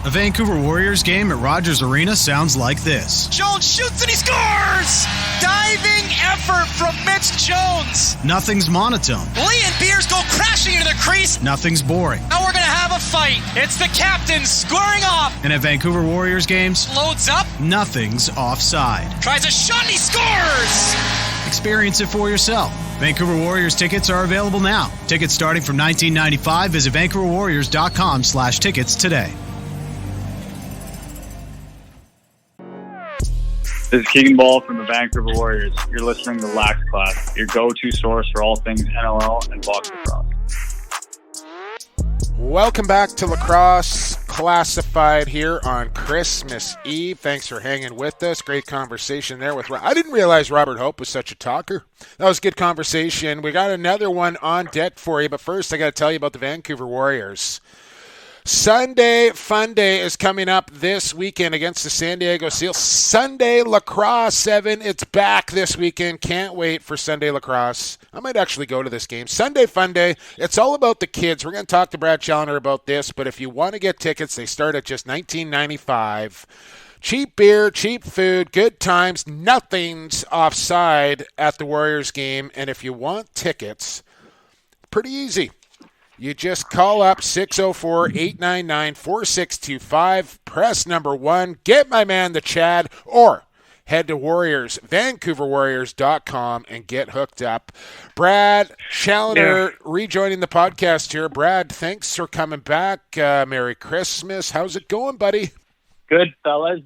A Vancouver Warriors game at Rogers Arena sounds like this. Jones shoots and he scores! Diving effort from Mitch Jones. Nothing's monotone. Lee and Beers go crashing into the crease. Nothing's boring. Now we're going to have a fight. It's the captain squaring off. And at Vancouver Warriors games, Loads up. nothing's offside. Tries a shot and he scores! Experience it for yourself. Vancouver Warriors tickets are available now. Tickets starting from $19.95. Visit VancouverWarriors.com/tickets today. This is Keegan Ball from the Vancouver Warriors. You're listening to Lax Class, your go-to source for all things NLL and box lacrosse. Welcome back to Lacrosse Classified here on Christmas Eve. Thanks for hanging with us. Great conversation there with I didn't realize Robert Hope was such a talker. That was a good conversation. We got another one on deck for you, but first I got to tell you about the Vancouver Warriors. Sunday Fun Day is coming up this weekend against the San Diego Seals. Sunday Lacrosse 7. It's back this weekend. Can't wait for Sunday Lacrosse. I might actually go to this game. Sunday Fun Day. It's all about the kids. We're going to talk to Brad Challoner about this, but if you want to get tickets, they start at just $19.95. Cheap beer, cheap food, good times. Nothing's offside at the Warriors game. And if you want tickets, pretty easy. You just call up 604-899-4625, press number 1, get my man the Chad, or head to VancouverWarriors.com and get hooked up. Brad Challoner rejoining the podcast here. Brad, thanks for coming back. Merry Christmas. How's it going, buddy? Good, fellas.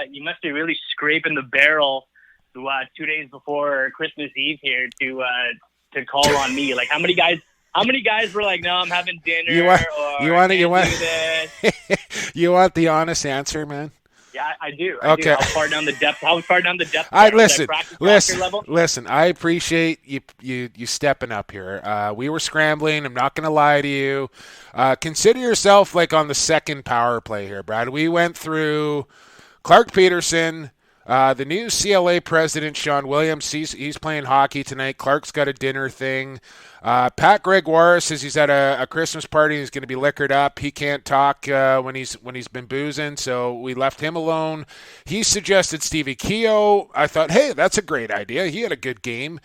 You must be really scraping the barrel 2 days before Christmas Eve here to call on me. Like, how many guys were like, "No, I'm having dinner"? You want you want the honest answer, man? Yeah, I do. Okay. How far down the depth? Listen. I appreciate you stepping up here. We were scrambling. I'm not going to lie to you. Consider yourself like on the second power play here, Brad. We went through Clark Peterson. The new CLA president, Sean Williams, he's playing hockey tonight. Clark's got a dinner thing. Pat Gregoire says he's at a Christmas party. He's going to be liquored up. He can't talk when he's been boozing, so we left him alone. He suggested Stevie Keogh. I thought, hey, that's a great idea. He had a good game.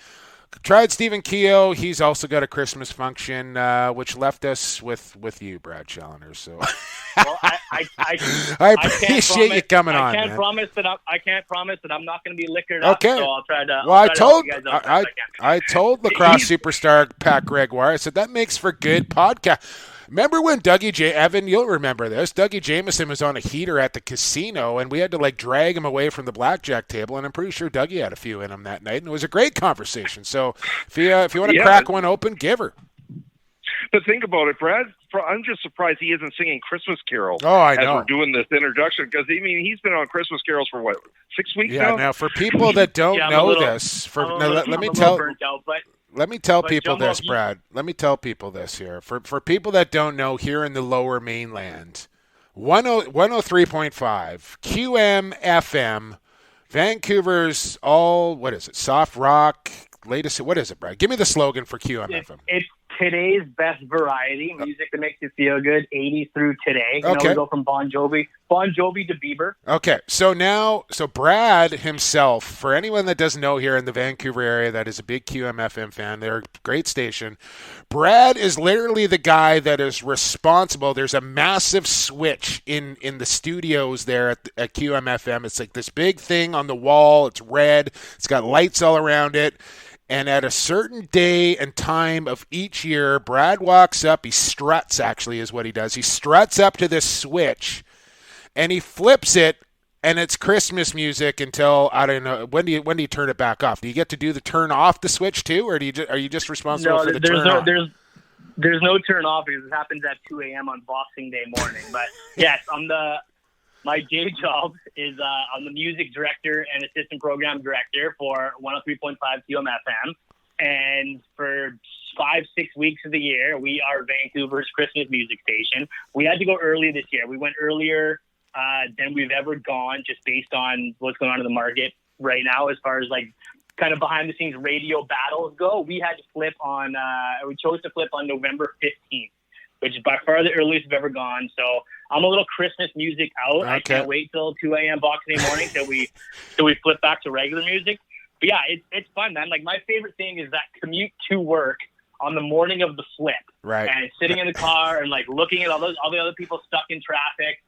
Tried Stephen Keogh. He's also got a Christmas function, which left us with you, Brad Challoner. So, well, I appreciate you coming on. I can't promise that I'm not going to be liquored up. Okay. So I'll try to. Well, I told lacrosse superstar Pat Gregoire. I said that makes for good podcast. Remember when Evan, you'll remember this, Dougie Jameson was on a heater at the casino, and we had to, drag him away from the blackjack table, and I'm pretty sure Dougie had a few in him that night, and it was a great conversation. So if you want to crack one open, give her. But think about it, Brad. I'm just surprised he isn't singing Christmas carols as we're doing this introduction, because, he's been on Christmas carols for, 6 weeks now? Yeah, now for people that don't know this, let me tell people this, Brad. Let me tell people this here. For people that don't know, here in the Lower Mainland, 103.5 QM FM, Vancouver's soft rock, latest. What is it, Brad? Give me the slogan for QM FM. It's today's best variety, music that makes you feel good, 80s through today. Okay. We go from Bon Jovi to Bieber. Okay, so Brad himself, for anyone that doesn't know here in the Vancouver area that is a big QMFM fan, they're a great station. Brad is literally the guy that is responsible. There's a massive switch in the studios there at QMFM. It's like this big thing on the wall. It's red. It's got lights all around it. And at a certain day and time of each year, Brad walks up. He struts, actually, is what he does. He struts up to this switch, and he flips it And it's Christmas music until, I don't know, when do you turn it back off? Do you get to do the turn off the switch too, or are you just responsible for the turn on? There's no turn off because it happens at 2 a.m. on Boxing Day morning. But yes, my day job is I'm the music director and assistant program director for 103.5 QMFM. And for 5-6 weeks of the year, we are Vancouver's Christmas music station. We had to go early this year. We went earlier than we've ever gone, just based on what's going on in the market right now as far as like kind of behind the scenes radio battles go. We chose to flip on November 15th, which is by far the earliest we've ever gone. So I'm a little Christmas music out. Okay. I can't wait till 2 a.m. Boxing Day morning till we flip back to regular music. But yeah, it's fun, man. Like, my favorite thing is that commute to work on the morning of the flip. Right. And sitting in the car and like looking at all the other people stuck in traffic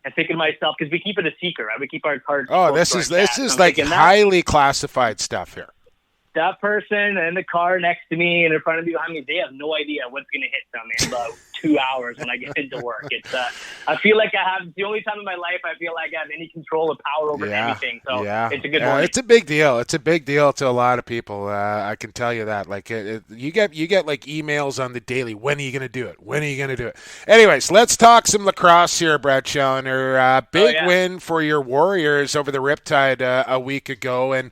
and thinking to myself, because we keep it a secret, right? We keep our cards. Oh, this is like highly classified stuff here. That person in the car next to me and in front of me, behind me, they have no idea what's going to hit them in about 2 hours when I get into work. It's I feel like it's the only time in my life I feel like I have any control or power over anything. So it's a good morning. It's a big deal. It's a big deal to a lot of people. I can tell you that. Like you get like emails on the daily. When are you going to do it? When are you going to do it? Anyways, let's talk some lacrosse here, Brad Challoner. Big win for your Warriors over the Riptide a week ago, and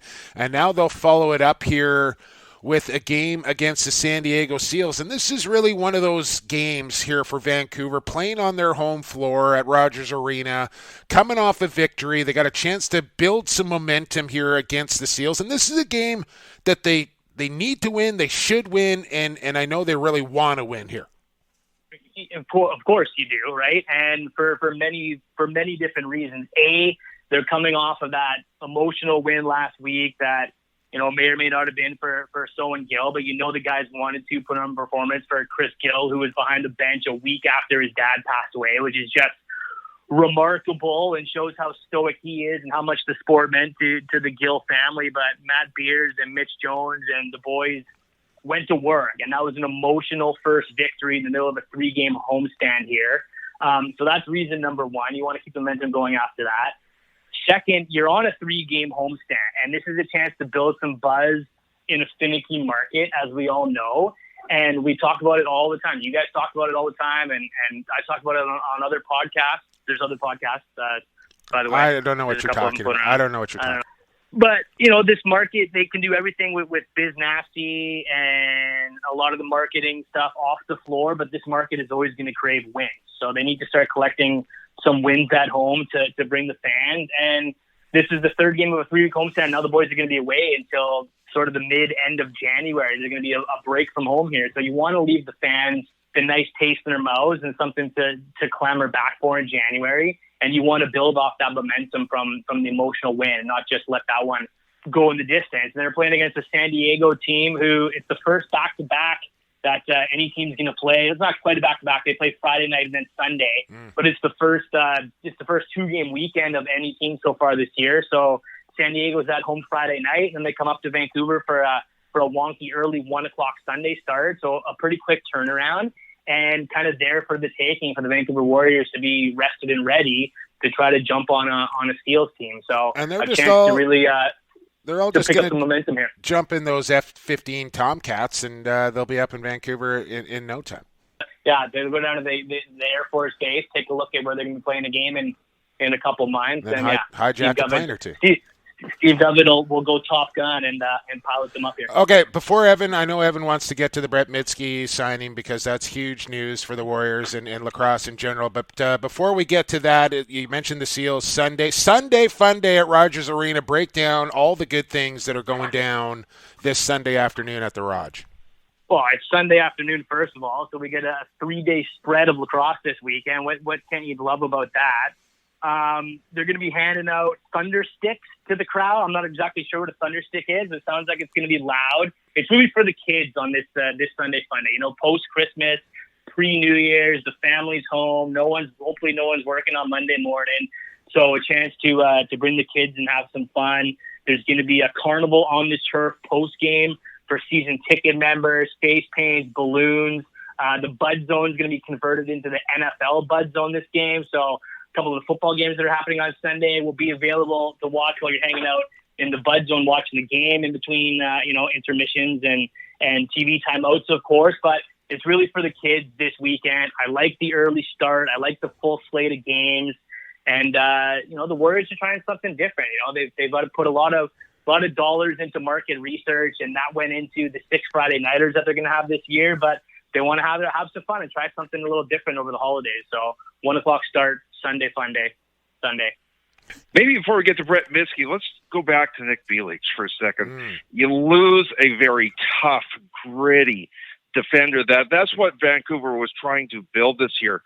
now they'll follow it up here with a game against the San Diego Seals. And this is really one of those games here for Vancouver, playing on their home floor at Rogers Arena, coming off a victory. They got a chance to build some momentum here against the Seals. And this is a game that they need to win, they should win, and I know they really want to win here. Of course you do, right? And for many different reasons. A, they're coming off of that emotional win last week that, you know, may or may not have been for So and Gill, but the guys wanted to put on a performance for Chris Gill, who was behind the bench a week after his dad passed away, which is just remarkable and shows how stoic he is and how much the sport meant to the Gill family. But Matt Beers and Mitch Jones and the boys went to work, and that was an emotional first victory in the middle of a 3-game homestand here. So that's reason number one. You want to keep the momentum going after that. Second, you're on a 3-game homestand, and this is a chance to build some buzz in a finicky market, as we all know. And we talk about it all the time. You guys talk about it all the time, and I talk about it on other podcasts. There's other podcasts, by the way. I don't know what you're talking about. I don't know what you're talking about. But, this market, they can do everything with Biz Nasty and a lot of the marketing stuff off the floor, but this market is always going to crave wins. So they need to start collecting some wins at home to bring the fans. And this is the third game of a 3-week homestand. Now the boys are going to be away until sort of the mid-end of January. There's going to be a break from home here. So you want to leave the fans a nice taste in their mouths and something to clamor back for in January. And you want to build off that momentum from the emotional win and not just let that one go in the distance. And they're playing against a San Diego team who it's the first back-to-back that any team's going to play. It's not quite a back-to-back. They play Friday night and then Sunday, but it's the first 2-game weekend of any team so far this year. So San Diego's at home Friday night, and they come up to Vancouver for a wonky early 1:00 Sunday start. So a pretty quick turnaround, and kind of there for the taking for the Vancouver Warriors to be rested and ready to try to jump on a Seals team. So and they're a just chance to really they're all just going to jump in those F-15 Tomcats, and they'll be up in Vancouver in no time. Yeah, they'll go down to the Air Force Base, take a look at where they're going to be playing a game in a couple months. And hijack a plane or two. Steve David will go Top Gun and pilot them up here. Okay, before Evan, I know Evan wants to get to the Brett Mydske signing because that's huge news for the Warriors and lacrosse in general. But before we get to that, you mentioned the Seals Sunday fun day at Rogers Arena. Break down all the good things that are going down this Sunday afternoon at the Rog. Well, it's Sunday afternoon, first of all, so we get a 3-day spread of lacrosse this weekend. What can't you love about that? They're going to be handing out thunder sticks to the crowd. I'm not exactly sure what a thunder stick is. It sounds like it's going to be loud. It's really for the kids on this Sunday fun day. Post Christmas, pre-New Year's, the family's home. Hopefully no one's working on Monday morning. So a chance to bring the kids and have some fun. There's going to be a carnival on the turf post game for season ticket members, face paints, balloons. The Bud Zone is going to be converted into the NFL Bud Zone this game. So couple of the football games that are happening on Sunday will be available to watch while you're hanging out in the Bud Zone watching the game in between, intermissions and TV timeouts, of course. But it's really for the kids this weekend. I like the early start. I like the full slate of games. And, the Warriors are trying something different. They've got to put a lot of dollars into market research, and that went into the 6 Friday nighters that they're going to have this year. But they want to have some fun and try something a little different over the holidays. So 1:00 start, Sunday, fun day, Sunday. Maybe before we get to Brett Mydske, let's go back to Nick Bielich for a second. You lose a very tough, gritty defender. That's what Vancouver was trying to build this year.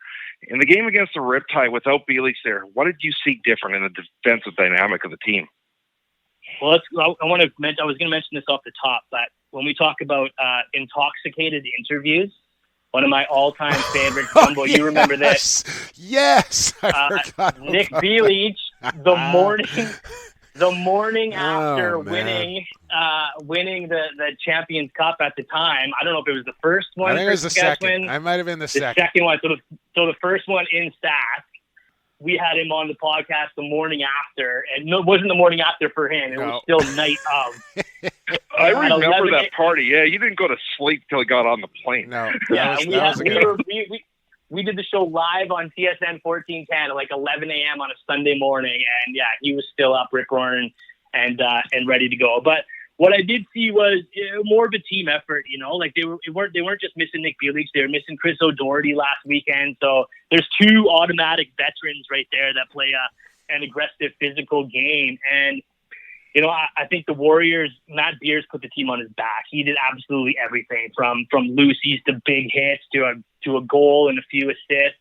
In the game against the Riptide, without Bielich there, what did you see different in the defensive dynamic of the team? Well, I was going to mention this off the top, but when we talk about intoxicated interviews, one of my all-time favorites, Jumbo, you remember this? Yes, I forgot Nick Bielich, the morning after winning the Champions Cup at the time. I don't know if it was the first one. I think it was the second. I might have been the second one. So the first one in Sask, we had him on the podcast the morning after, and it wasn't the morning after for him. It was still night of. I remember that party. Yeah, you didn't go to sleep till he got on the plane. No. We did the show live on TSN 1410 at like 11 a.m. on a Sunday morning, and yeah, he was still up, rip-roaring, and ready to go. But what I did see was more of a team effort. Like they weren't just missing Nick Bielich; they were missing Chris O'Doherty last weekend. So there's 2 automatic veterans right there that play an aggressive, physical game. And I think the Warriors, Matt Beers put the team on his back. He did absolutely everything from loosies to big hits to a goal and a few assists.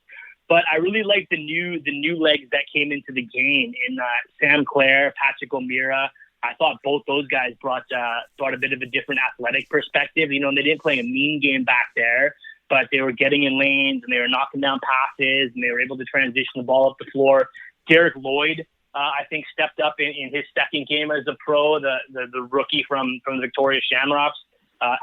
But I really like the new legs that came into the game in Sam Clare, Patrick O'Meara. I thought both those guys brought a bit of a different athletic perspective. They didn't play a mean game back there, but they were getting in lanes and they were knocking down passes and they were able to transition the ball up the floor. Derek Lloyd, I think, stepped up in his second game as a pro, the rookie from the Victoria Shamrocks,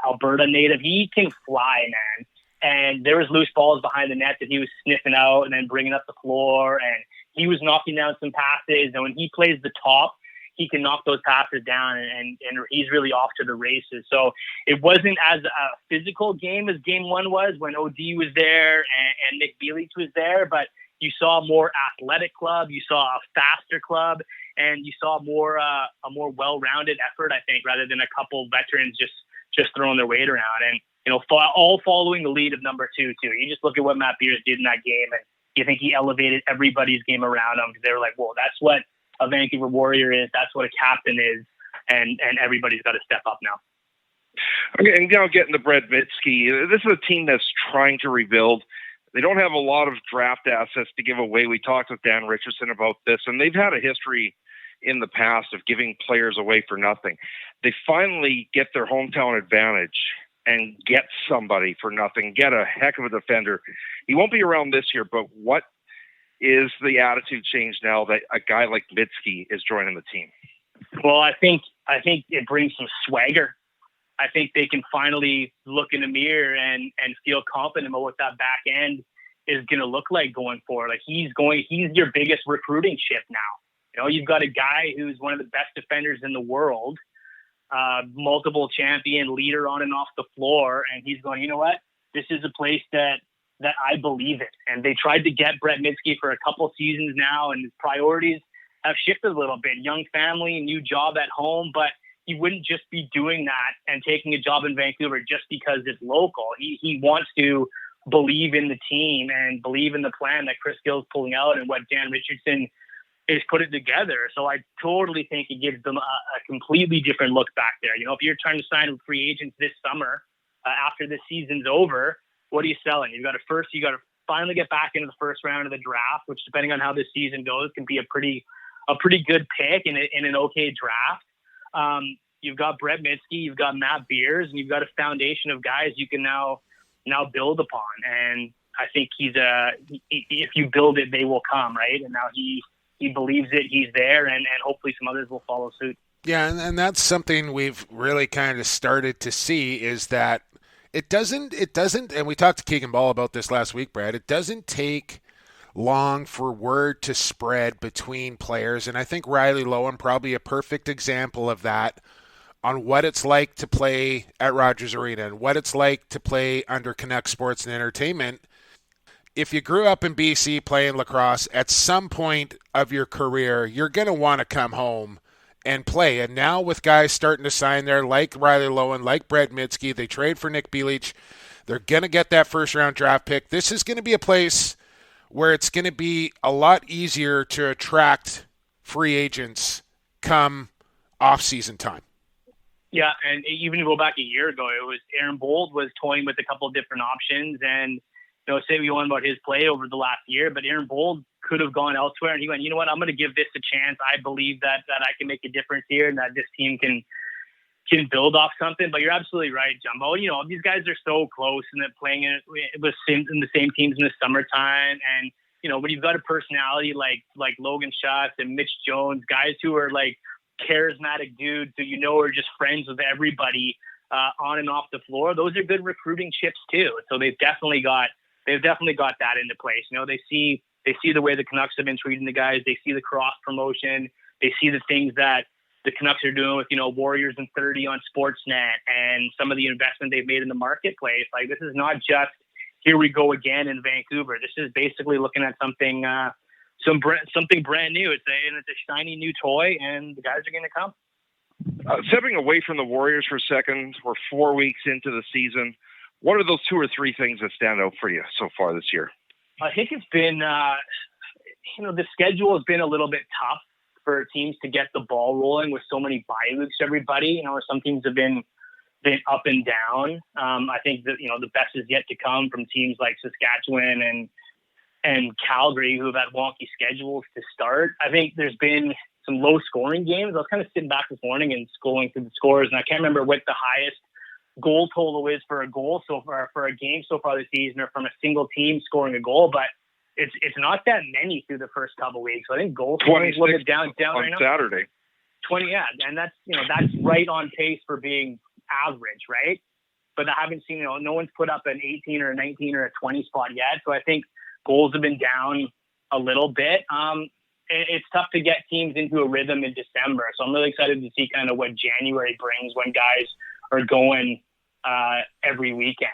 Alberta native. He can fly, man. And there was loose balls behind the net that he was sniffing out and then bringing up the floor. And he was knocking down some passes. And when he plays the top, he can knock those passes down, and he's really off to the races. So it wasn't as a physical game as Game 1 was when OD was there and Nick Bielich was there, but you saw a more athletic club, you saw a faster club, and you saw a more well-rounded effort, I think, rather than a couple veterans just throwing their weight around. And all following the lead of number 2 too. You just look at what Matt Beers did in that game, and you think he elevated everybody's game around him because they were like, "Whoa, that's what a Vancouver Warrior is. That's what a captain is," and everybody's got to step up now. Okay, and now getting to Brett Mydske, this is a team that's trying to rebuild. They don't have a lot of draft assets to give away. We talked with Dan Richardson about this, and they've had a history in the past of giving players away for nothing. They finally get their hometown advantage and get somebody for nothing, get a heck of a defender. He won't be around this year, but what is the attitude change now that a guy like Mydske is joining the team? Well, I think it brings some swagger. I think they can finally look in the mirror and feel confident about what that back end is going to look like going forward. Like he's your biggest recruiting chip now. You've got a guy who's one of the best defenders in the world, multiple champion leader on and off the floor. And he's going, you know what? This is a place that I believe in. And they tried to get Brett Mydske for a couple seasons now, and his priorities have shifted a little bit. Young family, new job at home, but he wouldn't just be doing that and taking a job in Vancouver just because it's local. He wants to believe in the team and believe in the plan that Chris Gill's pulling out and what Dan Richardson is putting together. So I totally think it gives them a completely different look back there. If you're trying to sign free agents this summer after the season's over, what are you selling? You got to finally get back into the first round of the draft, which depending on how this season goes can be a pretty good pick in an okay draft. You've got Brett Mydske, you've got Matt Beers, and you've got a foundation of guys you can now build upon. And I think if you build it, they will come, right? And now he believes it, he's there, and hopefully some others will follow suit. Yeah, and that's something we've really kind of started to see is that it doesn't, and we talked to Keegan Ball about this last week, Brad, it doesn't take long for word to spread between players. And I think Riley Lohan probably a perfect example of that, on what it's like to play at Rogers Arena and what it's like to play under Canuck Sports and Entertainment. If you grew up in BC playing lacrosse, at some point of your career, you're going to want to come home and play. And now with guys starting to sign there, like Riley Lohan, like Brett Mydske, they trade for Nick Bielich. They're going to get that first-round draft pick. This is going to be a place where it's going to be a lot easier to attract free agents come off-season time. Yeah, and even to go back a year ago, it was Aaron Bold was toying with a couple of different options, and say we won about his play over the last year, but Aaron Bold could have gone elsewhere, and he went, you know what, I'm going to give this a chance. I believe that I can make a difference here, and that this team can build off something. But you're absolutely right, Jumbo. These guys are so close, and they're playing in the same teams in the summertime, and when you've got a personality like Logan Schatz and Mitch Jones, guys who are like charismatic dudes who are just friends with everybody on and off the floor. Those are good recruiting chips too. So they've definitely got that into place. They see the way the Canucks have been treating the guys. They see the cross promotion. They see the things that the Canucks are doing with Warriors and 30 on Sportsnet and some of the investment they've made in the marketplace. Like, this is not just here we go again in Vancouver. This is basically looking at something brand new. It's a shiny new toy, and the guys are going to come. Stepping away from the Warriors for a second, we're 4 weeks into the season. What are those 2 or 3 things that stand out for you so far this year? I think it's been, the schedule has been a little bit tough for teams to get the ball rolling with so many bye weeks. Everybody, some teams have been up and down. I think that the best is yet to come from teams like Saskatchewan and Calgary, who have had wonky schedules to start. I think there's been some low scoring games. I was kind of sitting back this morning and scrolling through the scores, and I can't remember what the highest goal total is for a goal so far for a game so far this season, or from a single team scoring a goal, but it's not that many through the first couple of weeks. So I think goal total is a little bit down on right now. Saturday. 20, yeah, and that's right on pace for being average, right? But I haven't seen no one's put up an 18 or a 19 or a 20 spot yet. So I think goals have been down a little bit. It's tough to get teams into a rhythm in December. So I'm really excited to see kind of what January brings when guys are going every weekend,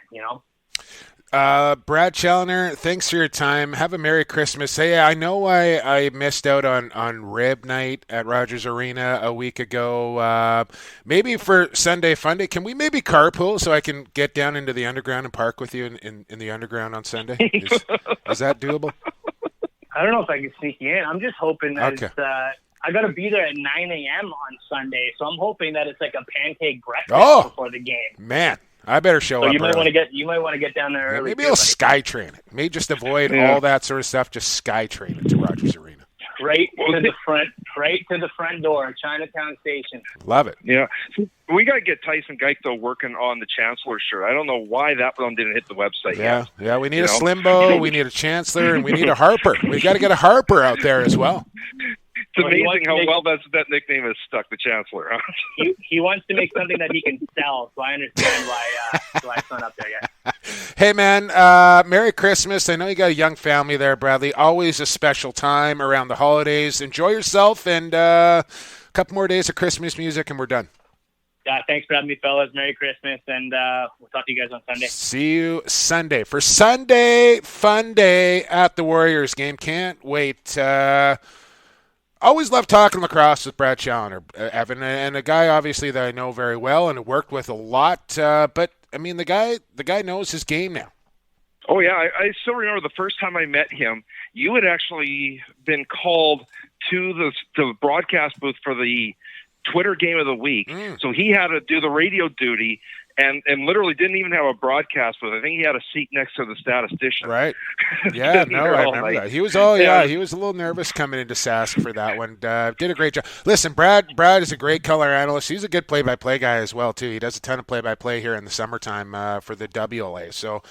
Brad Challoner, thanks for your time. Have a Merry Christmas. Hey, I know I missed out on Rib Night at Rogers Arena a week ago. Maybe for Sunday Funday, can we maybe carpool so I can get down into the underground and park with you in the underground on Sunday? Is that doable? I don't know if I can sneak you in. I'm just hoping that okay. It's I got to be there at 9 a.m. on Sunday, so I'm hoping that it's like a pancake breakfast before the game. Man, I better show up. So you might want to get down there early. Maybe I'll SkyTrain it. Maybe just avoid all that sort of stuff. Just SkyTrain it to Rogers Arena. Right to the front door, Chinatown Station. Love it. Yeah, we got to get Tyson Geik though working on the Chancellor shirt. I don't know why that one didn't hit the website yet. Yeah. We need a Slimbo, we need a Chancellor, and we need a Harper. We got to get a Harper out there as well. It's amazing how well that nickname has stuck, the Chancellor. Huh? He wants to make something that he can sell, so I understand why it's not up there yet. Hey, man, Merry Christmas. I know you got a young family there, Bradley. Always a special time around the holidays. Enjoy yourself, and a couple more days of Christmas music, and we're done. Yeah, thanks for having me, fellas. Merry Christmas, and we'll talk to you guys on Sunday. See you Sunday. For Sunday Fun Day at the Warriors game. Can't wait. Always love talking lacrosse with Brad Challoner, Evan, and a guy obviously that I know very well and worked with a lot. But I mean, the guy knows his game now. Oh yeah, I still remember the first time I met him. You had actually been called to the broadcast booth for the Twitter game of the week. So he had to do the radio duty and literally didn't even have a broadcast booth. I think he had a seat next to the statistician. Right. Yeah, no, I remember that. He was he was a little nervous coming into Sask for that one. Did a great job. Listen, Brad is a great color analyst. He's a good play-by-play guy as well, too. He does a ton of play-by-play here in the summertime for the WLA. So,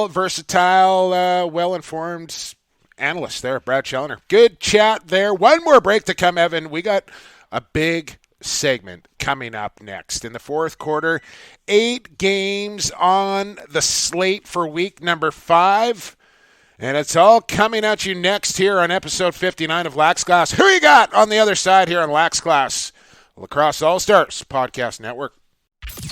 versatile, well-informed analyst there, Brad Challoner. Good chat there. One more break to come, Evan. We got a big segment coming up next in the fourth quarter. 8 games on the slate for week number 5. And it's all coming at you next here on episode 59 of Lax Class. Who you got on the other side here on Lax Class, Lacrosse All-Stars Podcast Network.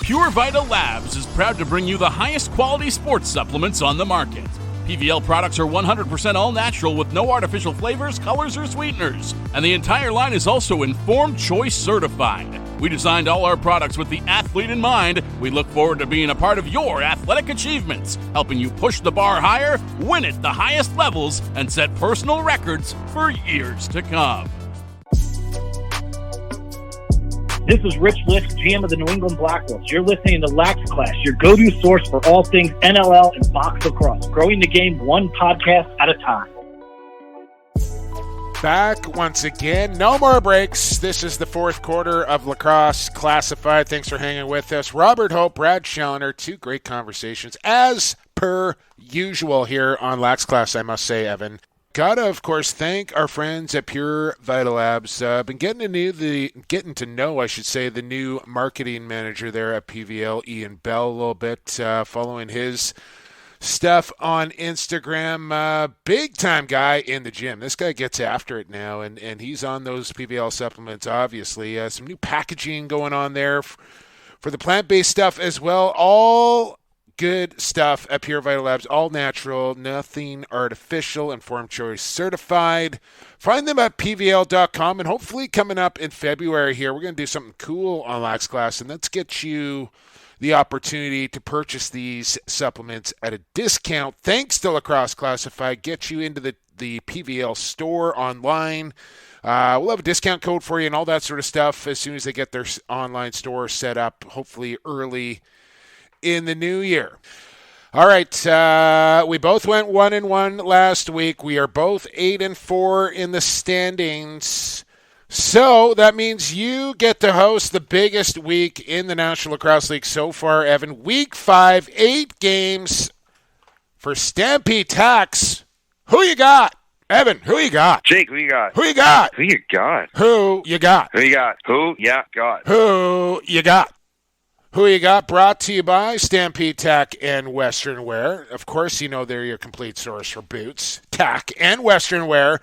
Pure Vita Labs is proud to bring you the highest quality sports supplements on the market. PVL products are 100% all natural with no artificial flavors, colors, or sweeteners. And the entire line is also Informed Choice certified. We designed all our products with the athlete in mind. We look forward to being a part of your athletic achievements, helping you push the bar higher, win at the highest levels, and set personal records for years to come. This is Rich Lisk, GM of the New England Black Wolves. You're listening to Lax Class, your go-to source for all things NLL and box lacrosse. Growing the game one podcast at a time. Back once again. No more breaks. This is the fourth quarter of Lacrosse Classified. Thanks for hanging with us. Robert Hope, Brad Challoner, two great conversations as per usual here on Lax Class, I must say, Evan. Gotta, of course, thank our friends at Pure Vita Labs. Been getting to know the new marketing manager there at PVL, Ian Bell, a little bit, following his stuff on Instagram. Big time guy in the gym. This guy gets after it now, and he's on those PVL supplements, obviously. Some new packaging going on there for the plant-based stuff as well. All good stuff at Pure Vita Labs, all natural, nothing artificial, Informed Choice certified. Find them at pvl.com, and hopefully coming up in February here, we're going to do something cool on Lax Class, and let's get you the opportunity to purchase these supplements at a discount. Thanks to Lacrosse Classified, get you into the PVL store online. We'll have a discount code for you and all that sort of stuff as soon as they get their online store set up, hopefully early in the new year. All right, we both went 1-1 last week. We are both 8-4 in the standings. So that means you get to host the biggest week in the National Lacrosse League so far, Evan. Week 5, 8 games for Stampede Tax. Who you got? Evan, who you got? Jake, who you got? Who you got? Who you got? Who you got? Who you got? Who ya got? Who you got? Who you got? Brought to you by Stampede, Tack, and Western Wear. Of course, you know they're your complete source for boots, tack, and Western Wear.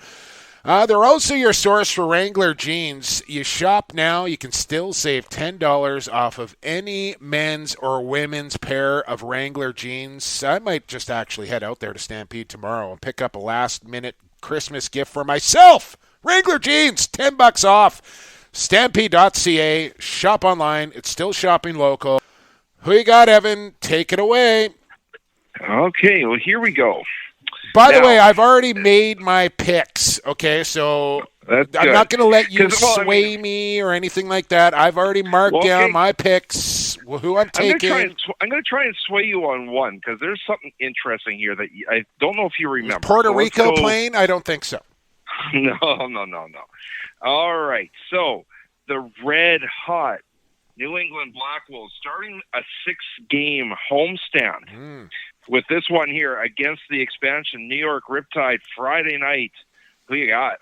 They're also your source for Wrangler jeans. You shop now, you can still save $10 off of any men's or women's pair of Wrangler jeans. I might just actually head out there to Stampede tomorrow and pick up a last-minute Christmas gift for myself. Wrangler jeans, $10 off. Stampede.ca, shop online. It's still shopping local. Who you got, Evan? Take it away. Okay, well, here we go. By the way, I've already made my picks, okay? So I'm not going to let you sway me or anything like that. I've already marked down my picks, who I'm taking. I'm going to try and sway you on one because there's something interesting here that I don't know if you remember. Puerto Rico playing? I don't think so. No. All right, so the red-hot New England Black Wolves starting a 6-game homestand with this one here against the expansion New York Riptide Friday night. Who you got?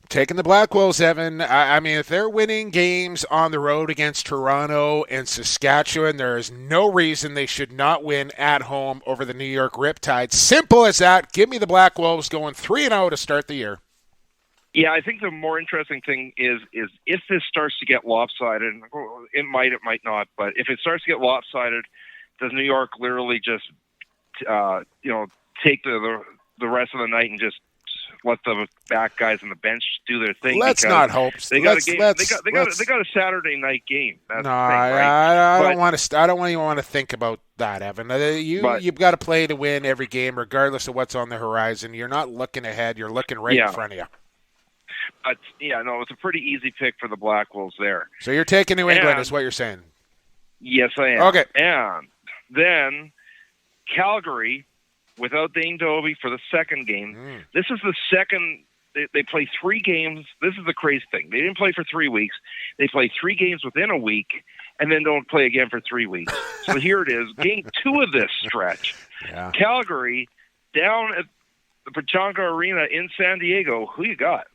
Taking the Black Wolves, Evan. I mean, if they're winning games on the road against Toronto and Saskatchewan, there is no reason they should not win at home over the New York Riptide. Simple as that. Give me the Black Wolves going 3-0 to start the year. Yeah, I think the more interesting thing is if this starts to get lopsided, it might not, but if it starts to get lopsided, does New York literally just, take the rest of the night and just let the back guys on the bench do their thing? Let's not hope. They got a game. They got a Saturday night game. That's the thing, right? I don't want to. I don't even want to think about that, Evan. You've got to play to win every game, regardless of what's on the horizon. You're not looking ahead. You're looking right in front of you. But, it's a pretty easy pick for the Black Wolves there. So you're taking New England is what you're saying? Yes, I am. Okay. And then Calgary without Dane Dobie for the second game. This is the second. They play 3 games. This is the crazy thing. They didn't play for 3 weeks. They play 3 games within a week and then don't play again for 3 weeks. So here it is, game 2 of this stretch. Yeah. Calgary down at the Pechanga Arena in San Diego. Who you got?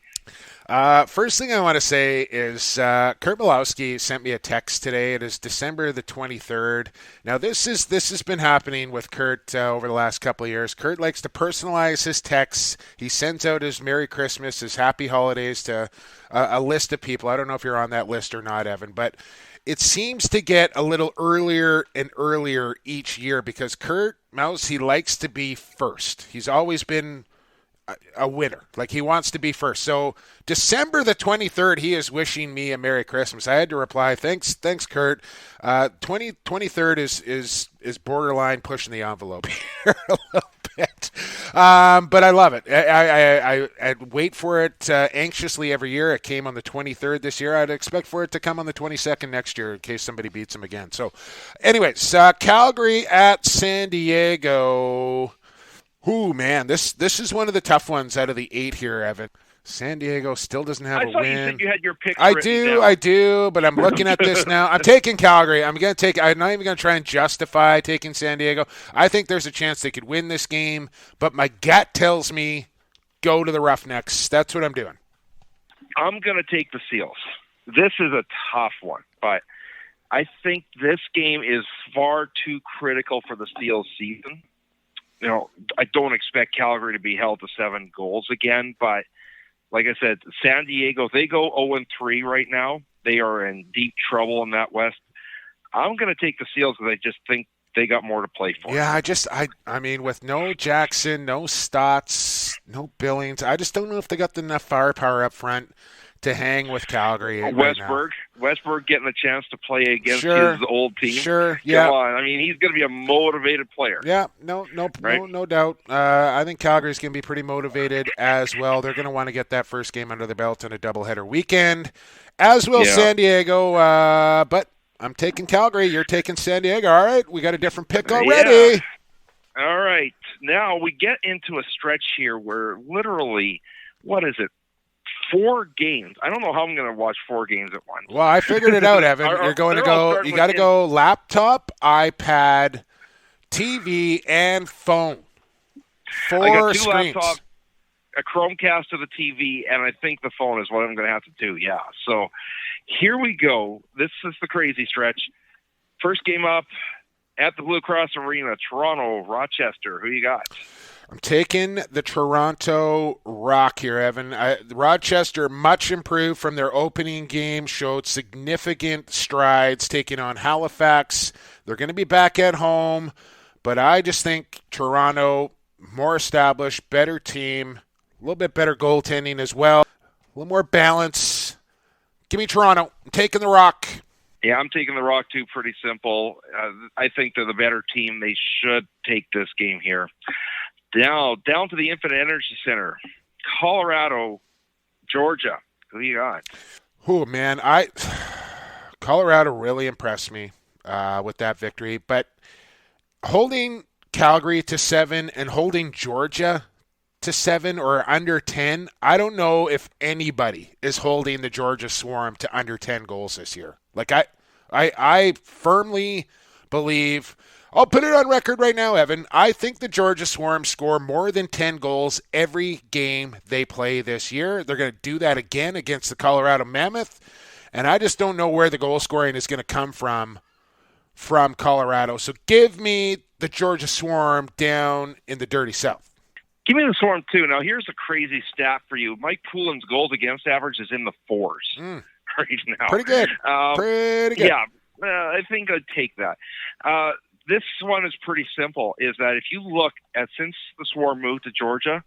First thing I want to say is Kurt Milowski sent me a text today. It is December the 23rd. Now, this has been happening with Kurt over the last couple of years. Kurt likes to personalize his texts. He sends out his Merry Christmas, his Happy Holidays to a list of people. I don't know if you're on that list or not, Evan, but it seems to get a little earlier and earlier each year because Kurt Mouse, he likes to be first. He's always been a winner. Like, he wants to be first. So December the 23rd, he is wishing me a Merry Christmas. I had to reply, thanks, Kurt. 23rd is borderline pushing the envelope here a little bit. But I love it. I wait for it anxiously every year. It came on the 23rd this year. I'd expect for it to come on the 22nd next year in case somebody beats him again. So anyways, Calgary at San Diego. Ooh, man, this is one of the tough ones out of the 8 here, Evan. San Diego still doesn't have a win. I thought you said you had your pick. I do, but I'm looking at this now. I'm taking Calgary. I'm not even going to try and justify taking San Diego. I think there's a chance they could win this game, but my gut tells me go to the Roughnecks. That's what I'm doing. I'm going to take the Seals. This is a tough one, but I think this game is far too critical for the Seals season. You know, I don't expect Calgary to be held to 7 goals again, but like I said, San Diego, they go 0-3 right now. They are in deep trouble in that West. I'm going to take the Seals because I just think they got more to play for. Yeah, I mean, with no Jackson, no Stotts, no Billings, I just don't know if they got enough firepower up front to hang with Calgary. Westberg getting a chance to play against his old team. Sure, yeah. Come on. I mean, he's going to be a motivated player. Yeah, no doubt. I think Calgary's going to be pretty motivated as well. They're going to want to get that first game under the belt on a doubleheader weekend, as will San Diego. But I'm taking Calgary. You're taking San Diego. All right, we got a different pick already. Yeah. All right. Now we get into a stretch here where literally, what is it? 4 games. I don't know how I'm going to watch 4 games at once. Well, I figured it out, Evan. You got to go laptop, iPad, TV, and phone. 4 I got 2 screens. laptops, a Chromecast to the TV, and I think the phone is what I'm going to have to do. Yeah. So here we go. This is the crazy stretch. First game up at the Blue Cross Arena, Toronto, Rochester. Who you got? I'm taking the Toronto Rock here, Evan. Rochester, much improved from their opening game, showed significant strides taking on Halifax. They're going to be back at home, but I just think Toronto, more established, better team, a little bit better goaltending as well, a little more balance. Give me Toronto. I'm taking the Rock. Yeah, I'm taking the Rock too. Pretty simple. I think they're the better team. They should take this game here. Now, down to the Infinite Energy Center, Colorado, Georgia. Who you got? Oh, man. Colorado really impressed me with that victory. But holding Calgary to 7 and holding Georgia to 7 or under 10, I don't know if anybody is holding the Georgia Swarm to under 10 goals this year. Like, I firmly believe... I'll put it on record right now, Evan. I think the Georgia Swarm score more than 10 goals every game they play this year. They're going to do that again against the Colorado Mammoth, and I just don't know where the goal scoring is going to come from Colorado. So give me the Georgia Swarm down in the dirty South. Give me the Swarm, too. Now, here's a crazy stat for you. Mike Poulin's goals against average is in the 4s right now. Pretty good. Yeah, I think I'd take that. This one is pretty simple, is that if you look at since the Swarm moved to Georgia,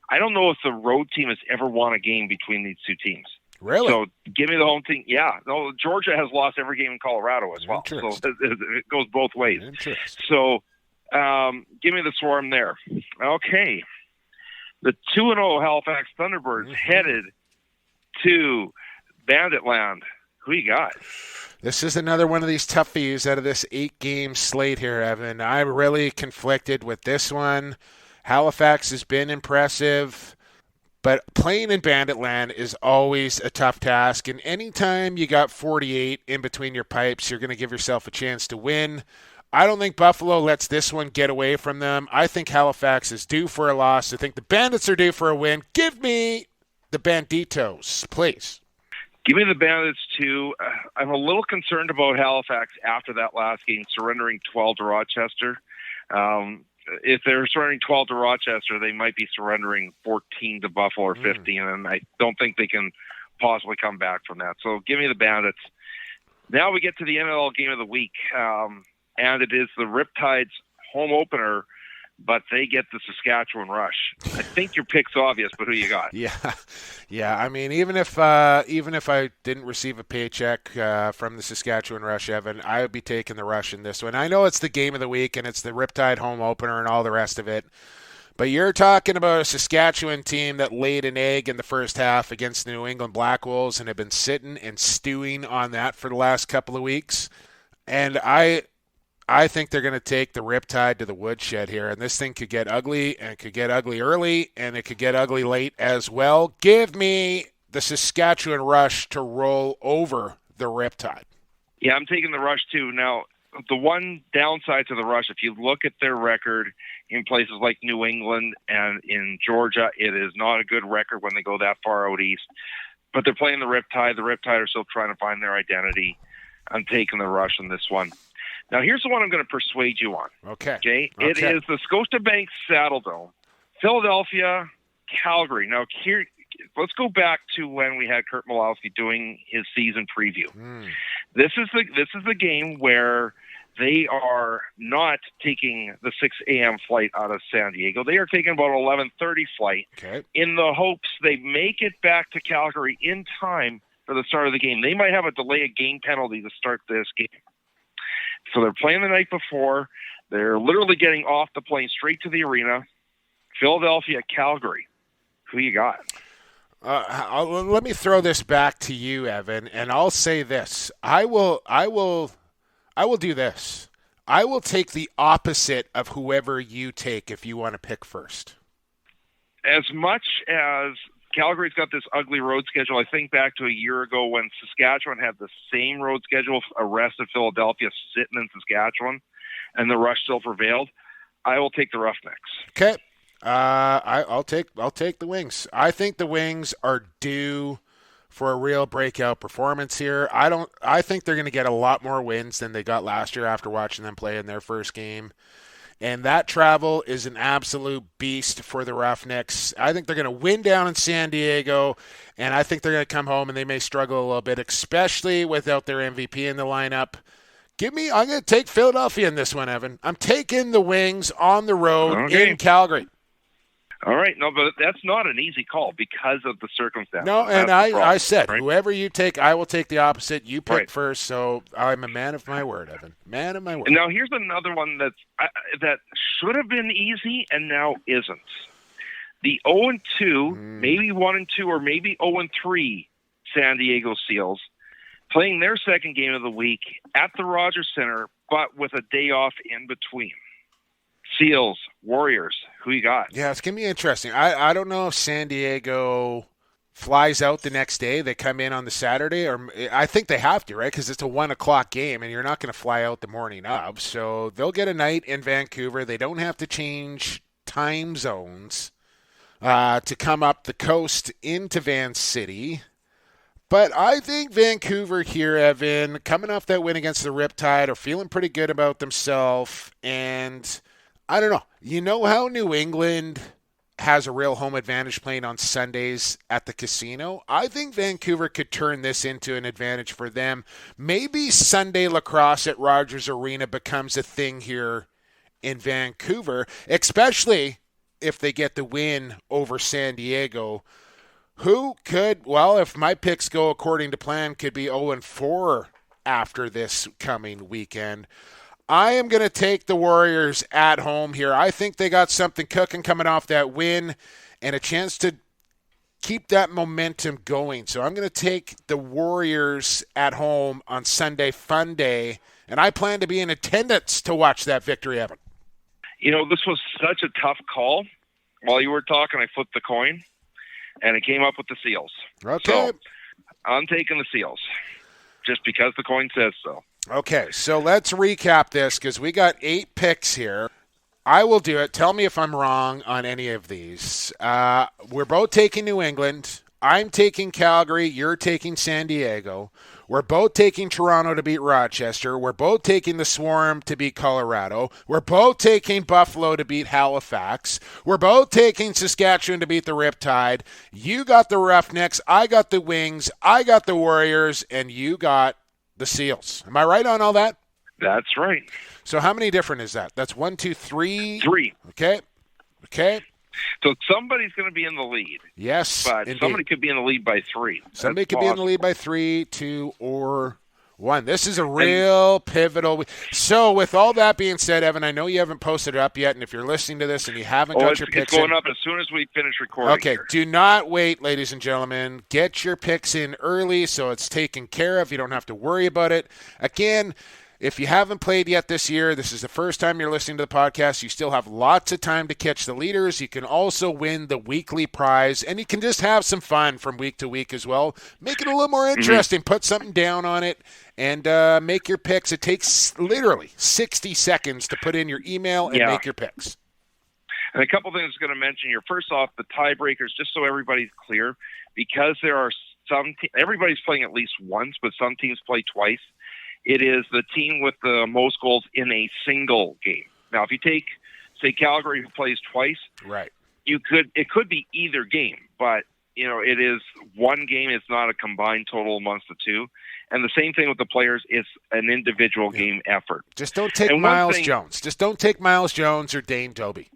I don't know if the road team has ever won a game between these two teams. Really? So give me the home team. Yeah. No, Georgia has lost every game in Colorado as well. So it goes both ways. So give me the Swarm there. Okay. The 2-0 Halifax Thunderbirds headed to Banditland. Who you got? This is another one of these toughies out of this 8-game slate here, Evan. I'm really conflicted with this one. Halifax has been impressive, but playing in Banditland is always a tough task. And anytime you got 48 in between your pipes, you're going to give yourself a chance to win. I don't think Buffalo lets this one get away from them. I think Halifax is due for a loss. I think the Bandits are due for a win. Give me the Banditos, please. Give me the Bandits, too. I'm a little concerned about Halifax after that last game, surrendering 12 to Rochester. If they're surrendering 12 to Rochester, they might be surrendering 14 to Buffalo or 15, and I don't think they can possibly come back from that. So give me the Bandits. Now we get to the NLL game of the week, and it is the Riptide's home opener, but they get the Saskatchewan Rush. I think your pick's obvious, but who you got? Yeah. I mean, even if I didn't receive a paycheck from the Saskatchewan Rush, Evan, I would be taking the Rush in this one. I know it's the game of the week and it's the Riptide home opener and all the rest of it, but you're talking about a Saskatchewan team that laid an egg in the first half against the New England Black Wolves and have been sitting and stewing on that for the last couple of weeks, and I think they're going to take the Riptide to the woodshed here, and this thing could get ugly, and it could get ugly early, and it could get ugly late as well. Give me the Saskatchewan Rush to roll over the Riptide. Yeah, I'm taking the Rush too. Now, the one downside to the Rush, if you look at their record in places like New England and in Georgia, it is not a good record when they go that far out east. But they're playing the Riptide. The Riptide are still trying to find their identity. I'm taking the Rush in this one. Now, here's the one I'm going to persuade you on. Okay. It is the Scotiabank Saddledome, Philadelphia, Calgary. Now, here, let's go back to when we had Kurt Malowski doing his season preview. This is the game where they are not taking the 6 a.m. flight out of San Diego. They are taking about 11:30 flight in the hopes they make it back to Calgary in time for the start of the game. They might have a delay of game penalty to start this game. So they're playing the night before. They're literally getting off the plane straight to the arena. Philadelphia, Calgary. Who you got? Let me throw this back to you, Evan, and I'll say this. I will do this. I will take the opposite of whoever you take if you want to pick first. As much as Calgary's got this ugly road schedule, I think back to a year ago when Saskatchewan had the same road schedule, a rest of Philadelphia sitting in Saskatchewan, and the Rush still prevailed. I will take the Roughnecks. Okay. I'll take the Wings. I think the Wings are due for a real breakout performance here. I think they're going to get a lot more wins than they got last year after watching them play in their first game. And that travel is an absolute beast for the Roughnecks. I think they're going to win down in San Diego, and I think they're going to come home and they may struggle a little bit, especially without their MVP in the lineup. I'm going to take Philadelphia in this one, Evan. I'm taking the Wings on the road in Calgary. All right. No, but that's not an easy call because of the circumstances. No, and I said, right? Whoever you take, I will take the opposite. You pick first, so I'm a man of my word, Evan. Man of my word. Now, here's another one that should have been easy and now isn't. The 0-2, maybe 1-2, or maybe 0-3 San Diego Seals playing their second game of the week at the Rogers Center, but with a day off in between. Seals, Warriors, who you got? Yeah, it's going to be interesting. I don't know if San Diego flies out the next day. They come in on the Saturday, or I think they have to, right? Because it's a 1 o'clock game, and you're not going to fly out the morning of. So they'll get a night in Vancouver. They don't have to change time zones to come up the coast into Van City. But I think Vancouver here, Evan, coming off that win against the Riptide, are feeling pretty good about themselves, and I don't know. You know how New England has a real home advantage playing on Sundays at the casino? I think Vancouver could turn this into an advantage for them. Maybe Sunday lacrosse at Rogers Arena becomes a thing here in Vancouver, especially if they get the win over San Diego. Who could, well, if my picks go according to plan, could be 0-4 after this coming weekend. I am going to take the Warriors at home here. I think they got something cooking coming off that win and a chance to keep that momentum going. So I'm going to take the Warriors at home on Sunday Fun Day, and I plan to be in attendance to watch that victory, Evan. You know, this was such a tough call. While you were talking, I flipped the coin, and it came up with the Seals. Okay. So I'm taking the Seals just because the coin says so. Okay, so let's recap this because we got 8 picks here. I will do it. Tell me if I'm wrong on any of these. We're both taking New England. I'm taking Calgary. You're taking San Diego. We're both taking Toronto to beat Rochester. We're both taking the Swarm to beat Colorado. We're both taking Buffalo to beat Halifax. We're both taking Saskatchewan to beat the Riptide. You got the Roughnecks. I got the Wings. I got the Warriors. And you got the Seals. Am I right on all that? That's right. So how many different is that? That's 1, 2, 3? 3. Okay. So somebody's going to be in the lead. Yes, but indeed. somebody could be in the lead by 3. Somebody could be in the lead by 3, 2, or 1. This is a real pivotal. So with all that being said, Evan, I know you haven't posted it up yet, and if you're listening to this and you haven't got your picks it's going up as soon as we finish recording. Okay, here. Do not wait, ladies and gentlemen. Get your picks in early so it's taken care of. You don't have to worry about it. Again, if you haven't played yet this year, this is the first time you're listening to the podcast, you still have lots of time to catch the leaders. You can also win the weekly prize, and you can just have some fun from week to week as well. Make it a little more interesting. Put something down on it and make your picks. It takes literally 60 seconds to put in your email and make your picks. And a couple things I'm going to mention here. First off, the tiebreakers, just so everybody's clear, because there are everybody's playing at least once, but some teams play twice. It is the team with the most goals in a single game. Now, if you take, say, Calgary, who plays twice, right? It could be either game, but it is one game. It's not a combined total amongst the two. And the same thing with the players. It's an individual game effort. Just don't take Miles Jones. Just don't take Miles Jones or Dane Doby.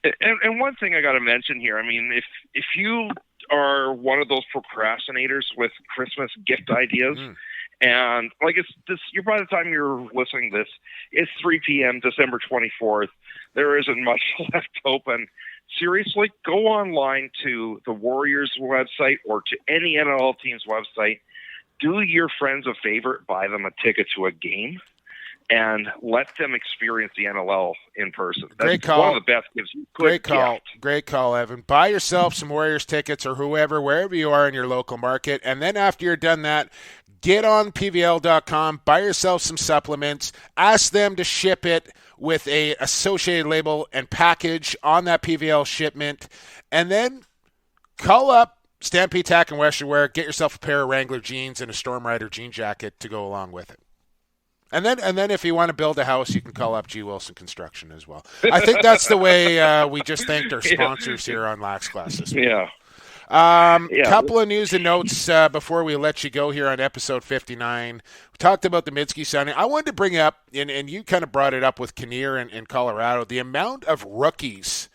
And one thing I got to mention here. I mean, if you are one of those procrastinators with Christmas gift ideas. And you're by the time you're listening to this, it's 3 p.m. December 24th. There isn't much left open. Seriously, go online to the Warriors website or to any NLL team's website. Do your friends a favor, buy them a ticket to a game, and let them experience the NLL in person. That's Great call. One of the best gifts you could get. Great call, Evan. Buy yourself some Warriors tickets or wherever you are in your local market. And then after you're done that, get on PVL.com, buy yourself some supplements, ask them to ship it with a associated label and package on that PVL shipment, and then call up Stampede, Tack, and Western Wear, get yourself a pair of Wrangler jeans and a Storm Rider jean jacket to go along with it. And then if you want to build a house, you can call up G. Wilson Construction as well. I think that's the way we just thanked our sponsors here on Lax Classes. Yeah. Couple of news and notes before we let you go here on episode 59. We talked about the Mydske signing. I wanted to bring up, and you kind of brought it up with Kinnear in Colorado, the amount of rookies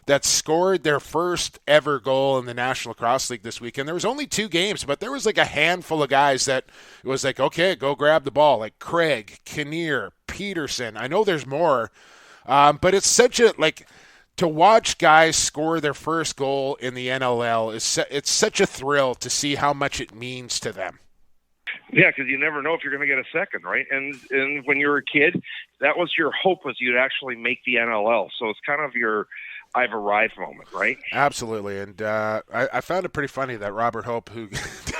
that scored their first ever goal in the National Lacrosse League this weekend. There was only 2 games, but there was like a handful of guys that it was like, okay, go grab the ball, like Craig, Kinnear, Peterson. I know there's more, but it's such a, to watch guys score their first goal in the NLL, it's such a thrill to see how much it means to them. Yeah, because you never know if you're going to get a second, right? And when you were a kid, that was your hope, was you'd actually make the NLL. So it's kind of your I've arrived moment, right? Absolutely. And I found it pretty funny that Robert Hope, who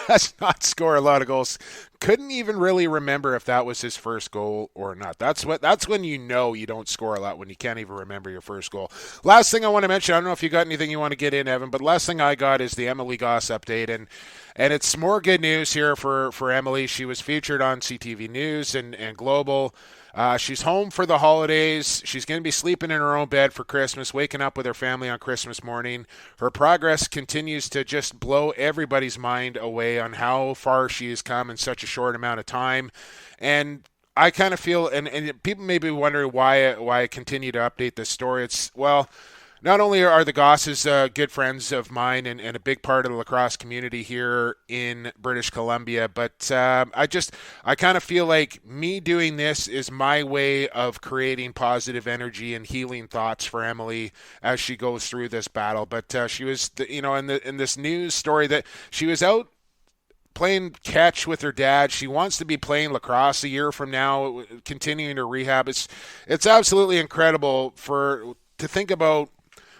does not score a lot of goals, couldn't even really remember if that was his first goal or not. That's when you know you don't score a lot, when you can't even remember your first goal. Last thing I want to mention, I don't know if you got anything you want to get in, Evan, but last thing I got is the Emily Goss update, and it's more good news here for Emily. She was featured on CTV News and Global. She's home for the holidays. She's going to be sleeping in her own bed for Christmas, waking up with her family on Christmas morning. Her progress continues to just blow everybody's mind away on how far she has come in such a short amount of time. And I kind of feel, and people may be wondering why I continue to update this story. Not only are the Gosses good friends of mine and a big part of the lacrosse community here in British Columbia, but I kind of feel like me doing this is my way of creating positive energy and healing thoughts for Emily as she goes through this battle. But she was, in this news story that she was out playing catch with her dad. She wants to be playing lacrosse a year from now, continuing her rehab. It's absolutely incredible to think about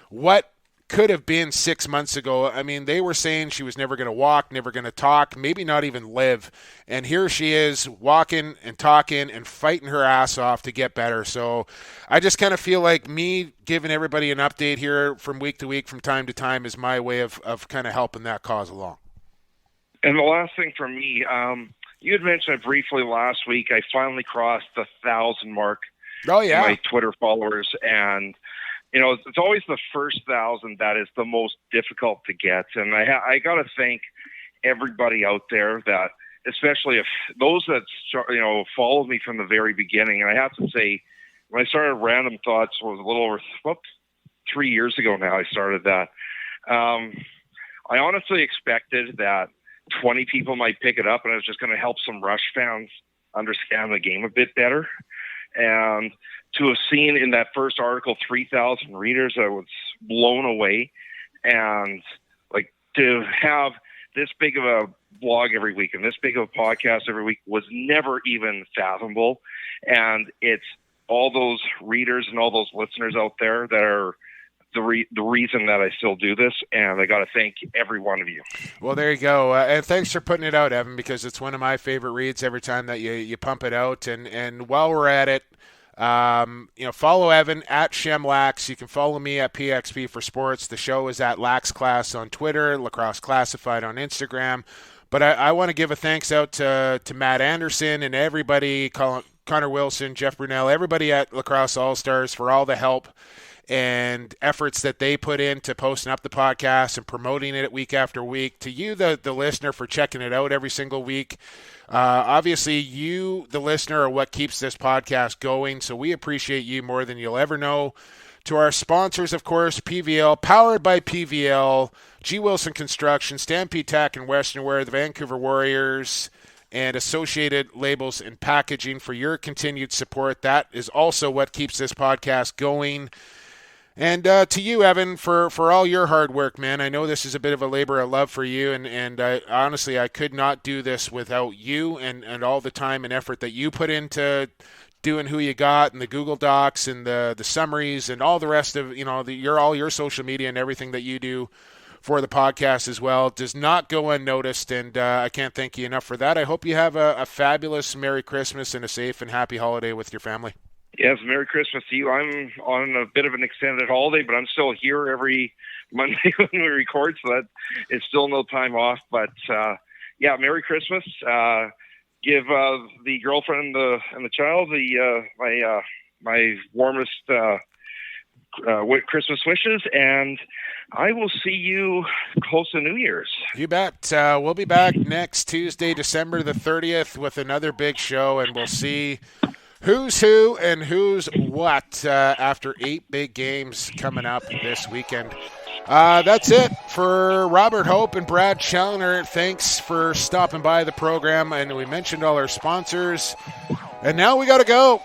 what could have been 6 months ago. I mean, they were saying she was never going to walk, never going to talk, maybe not even live. And here she is walking and talking and fighting her ass off to get better. So I just kind of feel like me giving everybody an update here from week to week, from time to time, is my way of kind of helping that cause along. And the last thing for me, you had mentioned it briefly last week. I finally crossed the 1,000 mark. Oh, yeah. My Twitter followers. And, it's always the first 1,000 that is the most difficult to get. And I got to thank everybody out there, that, especially if those that, followed me from the very beginning. And I have to say, when I started Random Thoughts, was a little over 3 years ago now I started that. I honestly expected that 20 people might pick it up, and I was just going to help some Rush fans understand the game a bit better. And to have seen in that first article 3,000 readers, I was blown away. And like, to have this big of a blog every week and this big of a podcast every week was never even fathomable. And it's all those readers and all those listeners out there that are the reason that I still do this, and I got to thank every one of you. Well, there you go, and thanks for putting it out, Evan, because it's one of my favorite reads every time that you pump it out. And while we're at it, follow Evan at Shemlax. You can follow me at PXP for Sports. The show is at Lax Class on Twitter, Lacrosse Classified on Instagram. But I want to give a thanks out to Matt Anderson and everybody, Connor Wilson, Jeff Brunel, everybody at Lacrosse All-Stars for all the help and efforts that they put into posting up the podcast and promoting it week after week. To you, the listener, for checking it out every single week. Obviously, you, the listener, are what keeps this podcast going, so we appreciate you more than you'll ever know. To our sponsors, of course, PVL, powered by PVL, G. Wilson Construction, Stampede, Tack, and Western Wear, the Vancouver Warriors, and Associated Labels and Packaging for your continued support. That is also what keeps this podcast going. And to you, Evan, for all your hard work, man. I know this is a bit of a labor of love for you, and honestly, I could not do this without you and all the time and effort that you put into doing Who You Got and the Google Docs and the summaries and all the rest of, all your social media and everything that you do for the podcast as well. It does not go unnoticed, and I can't thank you enough for that. I hope you have a fabulous Merry Christmas and a safe and happy holiday with your family. Yes, Merry Christmas to you. I'm on a bit of an extended holiday, but I'm still here every Monday when we record, so that is still no time off. But Merry Christmas. Give the girlfriend and the child my warmest Christmas wishes, and I will see you close to New Year's. You bet. We'll be back next Tuesday, December the 30th, with another big show, and we'll see who's who and who's what after 8 big games coming up this weekend. That's it for Robert, Hope, and Brad Challoner. Thanks for stopping by the program, and we mentioned all our sponsors. And now we got to go.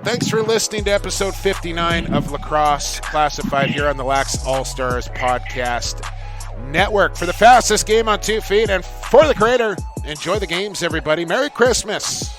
Thanks for listening to episode 59 of Lacrosse Classified here on the Lax All-Stars Podcast Network. For the fastest game on 2 feet and for the creator, enjoy the games, everybody. Merry Christmas.